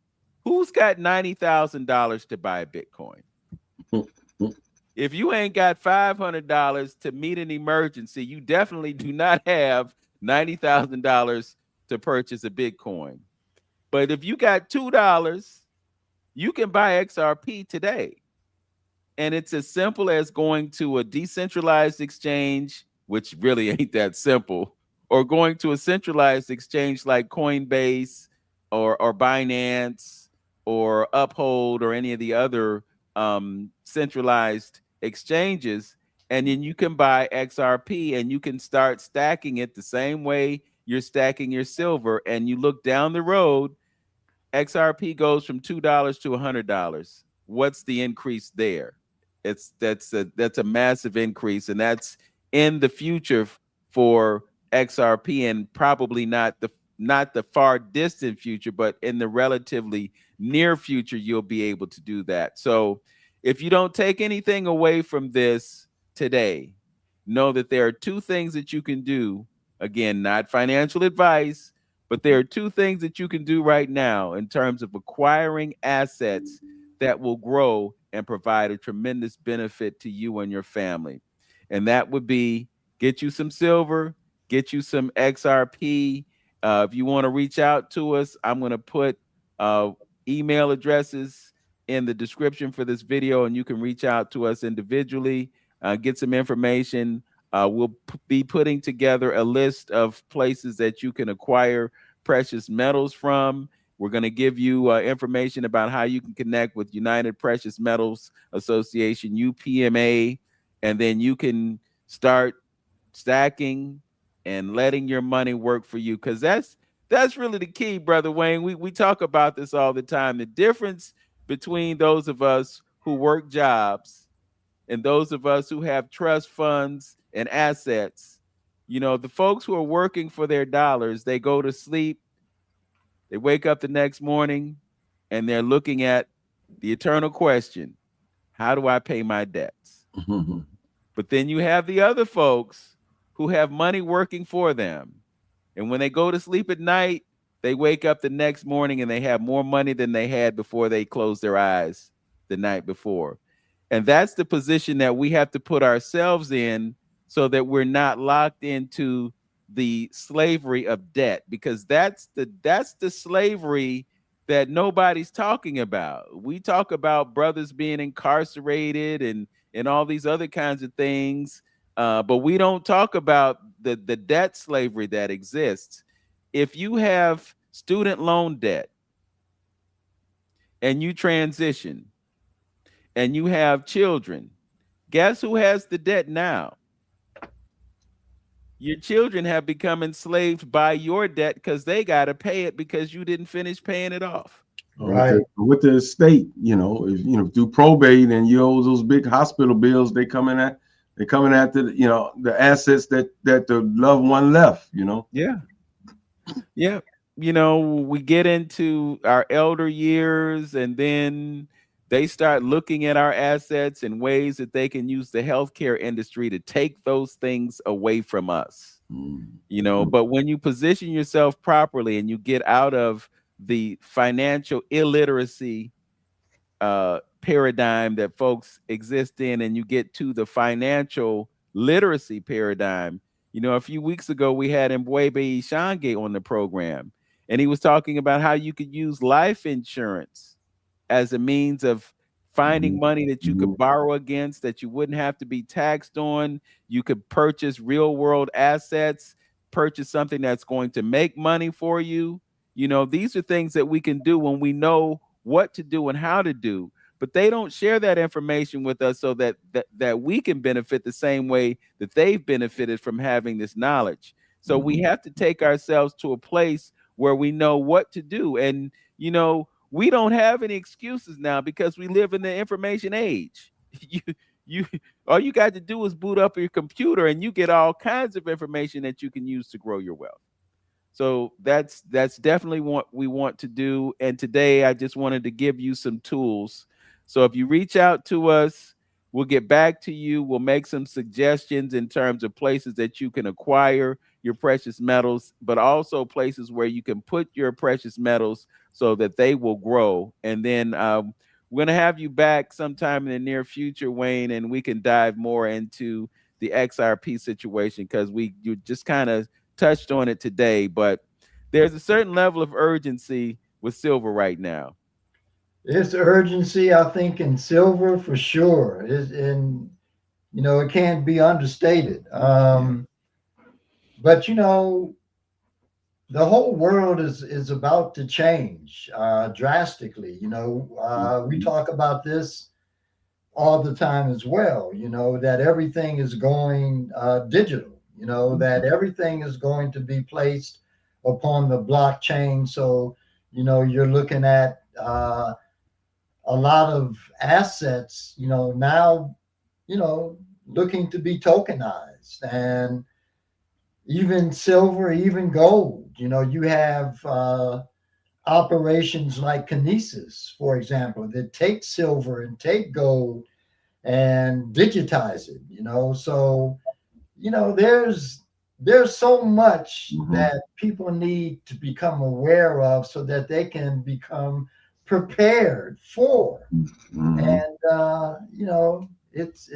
Who's got $90,000 to buy Bitcoin? If you ain't got $500 to meet an emergency, you definitely do not have $90,000 to purchase a Bitcoin. But if you got $2, you can buy XRP today. And it's as simple as going to a decentralized exchange, which really ain't that simple, or going to a centralized exchange like Coinbase or Binance or Uphold or any of the other centralized exchanges. And then you can buy XRP and you can start stacking it the same way you're stacking your silver. And you look down the road, XRP goes from $2 to $100. What's the increase there? That's a massive increase, and that's in the future for XRP, and probably not the far distant future, but in the relatively near future, you'll be able to do that. So if you don't take anything away from this today, know that there are two things that you can do. Again, not financial advice, but there are two things that you can do right now in terms of acquiring assets that will grow and provide a tremendous benefit to you and your family. And that would be get you some silver, get you some XRP. If you want to reach out to us, I'm going to put email addresses in the description for this video, and you can reach out to us individually, get some information. We'll be putting together a list of places that you can acquire precious metals from. We're going to give you information about how you can connect with United Precious Metals Association, UPMA, and then you can start stacking and letting your money work for you, because that's really the key, Brother Wayne. We talk about this all the time. The difference between those of us who work jobs and those of us who have trust funds and assets, you know, the folks who are working for their dollars, they go to sleep, they wake up the next morning, and they're looking at the eternal question, how do I pay my debts? But then you have the other folks who have money working for them. And when they go to sleep at night, they wake up the next morning and they have more money than they had before they closed their eyes the night before. And that's the position that we have to put ourselves in, so that we're not locked into the slavery of debt, because that's the slavery that nobody's talking about. We talk about brothers being incarcerated and all these other kinds of things, but we don't talk about the debt slavery that exists. If you have student loan debt and you transition and you have children, guess who has the debt now? Your children have become enslaved by your debt because they got to pay it because you didn't finish paying it off. Right. With the estate, you know, if you know, through probate and you owe those big hospital bills, they're coming after, you know, the assets that the loved one left, you know. Yeah. Yeah. You know, we get into our elder years and then they start looking at our assets in ways that they can use the healthcare industry to take those things away from us. You know, but when you position yourself properly and you get out of the financial illiteracy paradigm that folks exist in, and you get to the financial literacy paradigm. You know, a few weeks ago, we had Mbwebe Ishange on the program, and he was talking about how you could use life insurance as a means of finding money that you could borrow against, that you wouldn't have to be taxed on. You could purchase real world assets, purchase something that's going to make money for you. You know, these are things that we can do when we know what to do and how to do, but they don't share that information with us so that we can benefit the same way that they've benefited from having this knowledge. So we have to take ourselves to a place where we know what to do. And, you know, we don't have any excuses now because we live in the information age. You all you got to do is boot up your computer and you get all kinds of information that you can use to grow your wealth. So that's definitely what we want to do. And today I just wanted to give you some tools. So if you reach out to us, we'll get back to you. We'll make some suggestions in terms of places that you can acquire your precious metals, but also places where you can put your precious metals so that they will grow. And then we're going to have you back sometime in the near future, Wayne, and we can dive more into the XRP situation, because you just kind of touched on it today, but there's a certain level of urgency with silver right now. There's urgency, I think, in silver for sure. And you know, it can't be understated. But you know, the whole world is about to change drastically. You know, we talk about this all the time as well. You know, that everything is going digital. You know, that everything is going to be placed upon the blockchain. So, you know, you're looking at a lot of assets, you know, now, you know, looking to be tokenized, and even silver, even gold. You know, you have operations like Kinesis, for example, that take silver and take gold and digitize it, you know. So, you know, there's so much that people need to become aware of so that they can become prepared for. Mhm. And you know, it's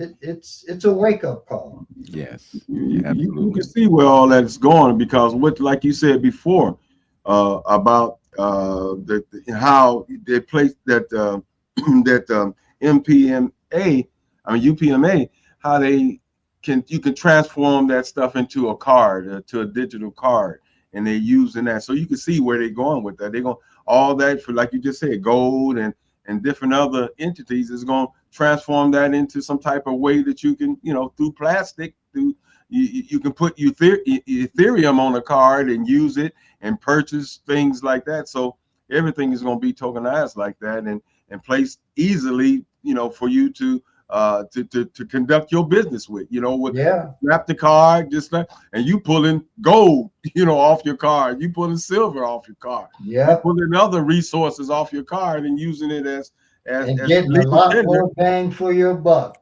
a wake-up call. Yes, You absolutely. can see where all that's going, because what, like you said before, about how they place that that MPMA, I mean UPMA, how you can transform that stuff into a card, to a digital card, and they're using that. So you can see where they're going with that. They're going all that for, like you just said, gold and different other entities is going to transform that into some type of way that you can, you know, through plastic, through you can put Ethereum on a card and use it and purchase things like that. So everything is going to be tokenized like that, and placed easily, you know, for you to conduct your business with, you know, with snap the card, just like, and you pulling gold, you know, off your card, you pulling silver off your card, you pulling other resources off your card and using it as getting a lot more bang for your buck.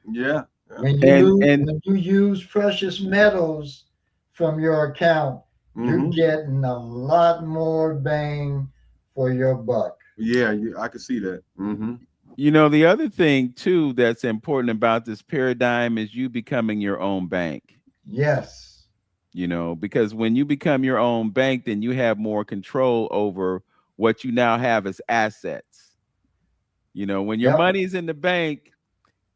Yeah. When you use precious metals from your account, you're getting a lot more bang for your buck. Yeah, I can see that. You know, the other thing too that's important about this paradigm is you becoming your own bank. Yes. You know, because when you become your own bank, then you have more control over what you now have as assets. You know, when your money's in the bank,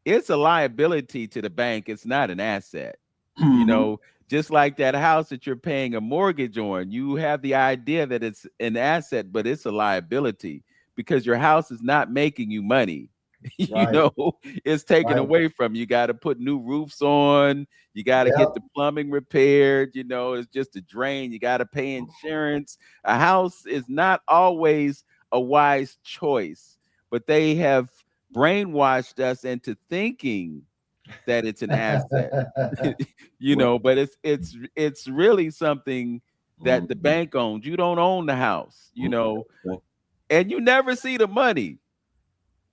it's a liability to the bank. It's not an asset. You know, just like that house that you're paying a mortgage on, you have the idea that it's an asset, but it's a liability, because your house is not making you money. You know, it's taken away from you. You got to put new roofs on. You got to get the plumbing repaired. You know, it's just a drain. You got to pay insurance. A house is not always a wise choice, but they have brainwashed us into thinking that it's an asset. You know, but it's really something that the bank owns. You don't own the house, you know, and you never see the money.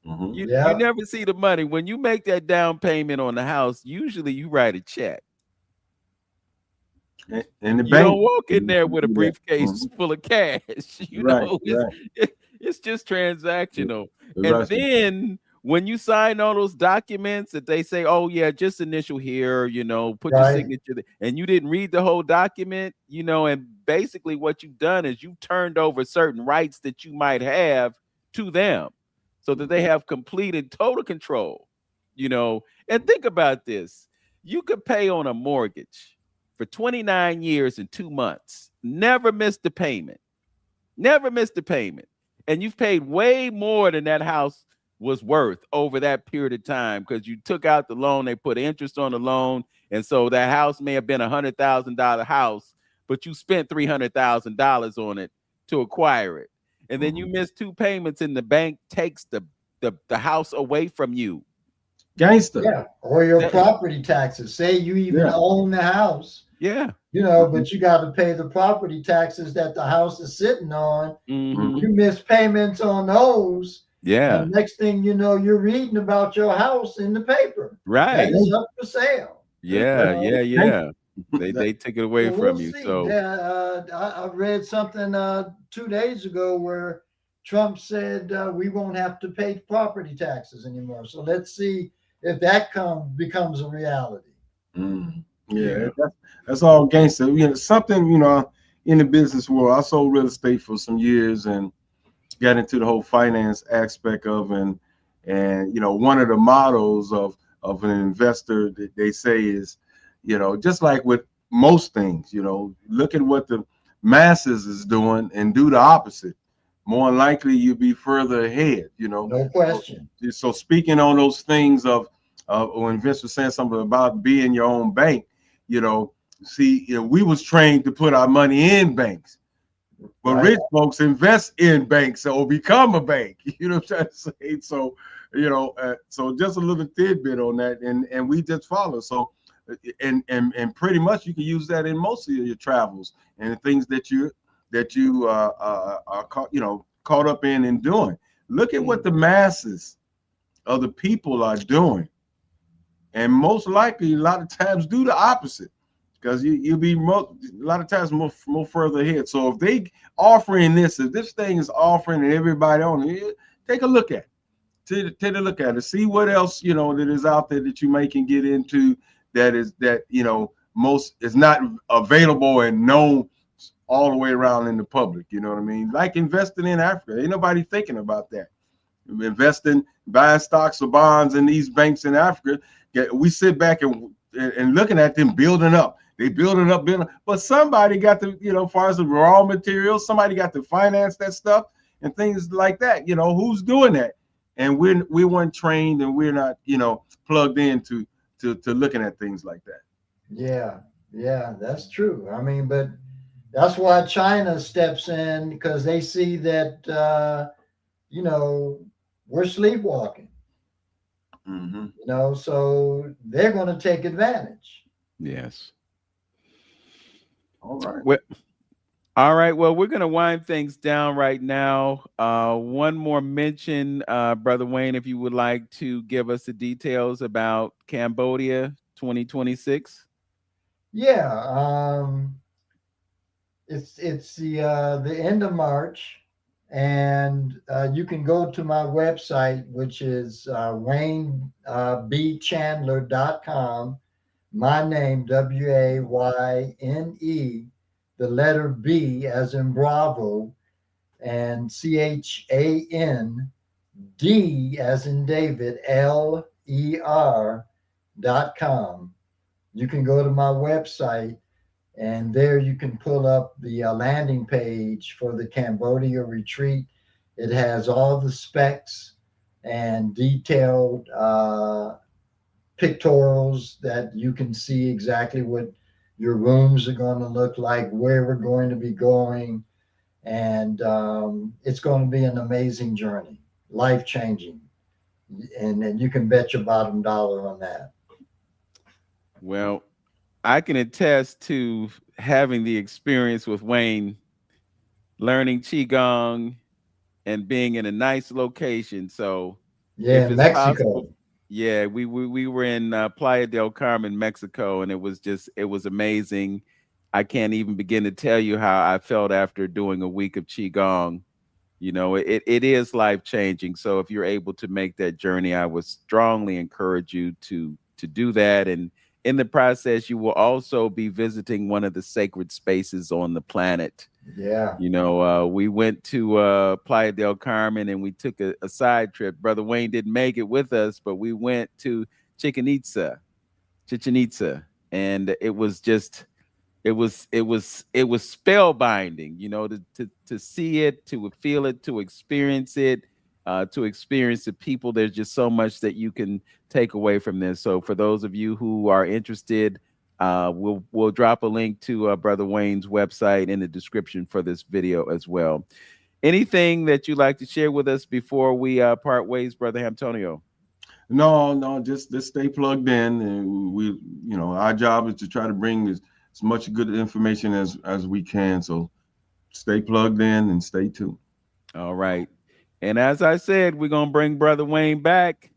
You never see the money. When you make that down payment on the house, usually you write a check. And the you bank don't walk in there with a briefcase full of cash. You know, it's just transactional. And then when you sign all those documents that they say, oh yeah, just initial here, you know, put your signature there, and you didn't read the whole document, you know, and basically what you've done is you turned over certain rights that you might have to them, so that they have complete and total control, you know. And think about this. You could pay on a mortgage for 29 years and 2 months, never missed the payment, and you've paid way more than that house was worth over that period of time, because you took out the loan, they put interest on the loan, and so that house may have been $100,000 house, but you spent $300,000 on it to acquire it. And then you miss 2 payments and the bank takes the house away from you. Gangster. Yeah, or your property taxes. Say you even own the house. Yeah. You know, but you got to pay the property taxes that the house is sitting on. You miss payments on those. Yeah. And next thing you know, you're reading about your house in the paper. Right. It's up for sale. Yeah. They took it away from you. See. So I read something 2 days ago where Trump said we won't have to pay property taxes anymore. So let's see if that becomes a reality. Yeah, that's all gangster. You know, something, you know, in the business world, I sold real estate for some years and got into the whole finance aspect of, and you know, one of the models of an investor that they say is, you know, just like with most things, you know, look at what the masses is doing and do the opposite. More than likely you'll be further ahead, you know. No question. So speaking on those things of when Vince was saying something about being your own bank, you know, see, you know, we was trained to put our money in banks, but rich folks invest in banks or become a bank. You know what I'm trying to say? So, you know, so just a little tidbit on that, and we just follow. So, and pretty much you can use that in most of your travels and the things that you are caught up in and doing. Look at what the masses of the people are doing. And most likely, a lot of times, do the opposite. because you'll be a lot of times more further ahead. So if they offering this, if this thing is offering and everybody on it, take a look at it. Take a look at it. See what else that is out there that you may can get into that most is not available and known all the way around in the public. You know what I mean? Like investing in Africa. Ain't nobody thinking about that. Investing, buying stocks or bonds in these banks in Africa. We sit back and looking at them building up. They building up, but somebody got to, as far as the raw materials, somebody got to finance that stuff and things like that. Who's doing that? And we weren't trained, and we're not, plugged into to looking at things like that. Yeah, that's true. I mean, but that's why China steps in, because they see that we're sleepwalking. So they're going to take advantage. Yes. All right. Well, all right. Well, we're going to wind things down right now. One more mention, Brother Wayne, if you would like to give us the details about Cambodia 2026. Yeah. It's the end of March, and you can go to my website, which is WayneBChandler.com. My name, WAYNE, the letter B as in Bravo, and CHAND as in David, LER.com. You can go to my website, and there you can pull up the landing page for the Cambodia retreat. It has all the specs and detailed pictorials that you can see exactly what your rooms are going to look like, where we're going to be going. And it's going to be an amazing journey, life-changing. And you can bet your bottom dollar on that. Well, I can attest to having the experience with Wayne, learning Qigong and being in a nice location. So yeah, if it's Mexico. possible, yeah, we were in Playa del Carmen, Mexico, and it was amazing. I can't even begin to tell you how I felt after doing a week of Qigong. It is life changing. So if you're able to make that journey, I would strongly encourage you to do that. And in the process, you will also be visiting one of the sacred spaces on the planet. Yeah. We went to Playa del Carmen, and we took a side trip. Brother Wayne didn't make it with us, but we went to Chichen Itza, and it was just it was spellbinding, to see it, to feel it, to experience it, to experience the people. There's just so much that you can take away from this. So for those of you who are interested, we'll drop a link to Brother Wayne's website in the description for this video as well. Anything that you'd like to share with us before we part ways, Brother Antonio? No, just stay plugged in, and we, our job is to try to bring as much good information as we can. So stay plugged in and stay tuned. All right. And as I said, we're going to bring Brother Wayne back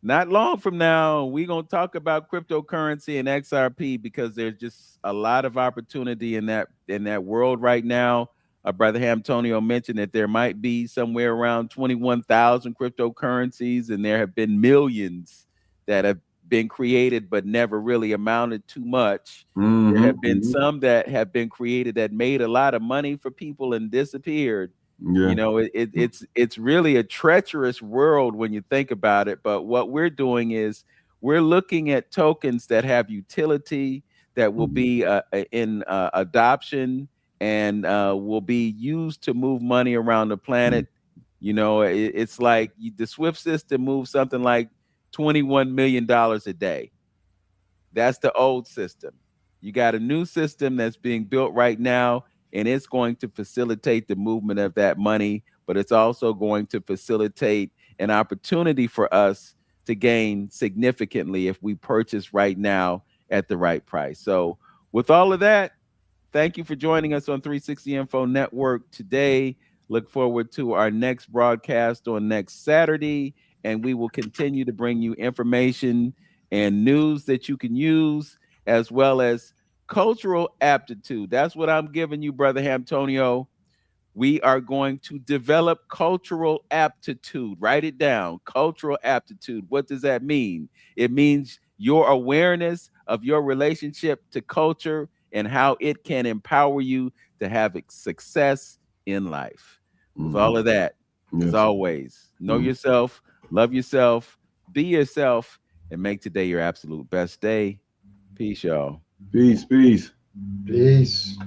not long from now. We're going to talk about cryptocurrency and XRP, because there's just a lot of opportunity in that world right now. Brother Antonio mentioned that there might be somewhere around 21,000 cryptocurrencies, and there have been millions that have been created but never really amounted to much. Mm-hmm. There have been some that have been created that made a lot of money for people and disappeared. Yeah. It's really a treacherous world when you think about it. But what we're doing is we're looking at tokens that have utility, that will be in adoption, and will be used to move money around the planet. It's like the SWIFT system moves something like $21 million a day. That's the old system. You got a new system that's being built right now, and it's going to facilitate the movement of that money, but it's also going to facilitate an opportunity for us to gain significantly if we purchase right now at the right price. So with all of that, thank you for joining us on 360 Info Network today. Look forward to our next broadcast on next Saturday, and we will continue to bring you information and news that you can use, as well as cultural aptitude. That's what I'm giving you, Brother Antonio. We are going to develop cultural aptitude. Write it down. Cultural aptitude. What does that mean? It means your awareness of your relationship to culture and how it can empower you to have success in life. With all of that, as always, know yourself, love yourself, be yourself, and make today your absolute best day. Peace, y'all. Peace, peace. Peace.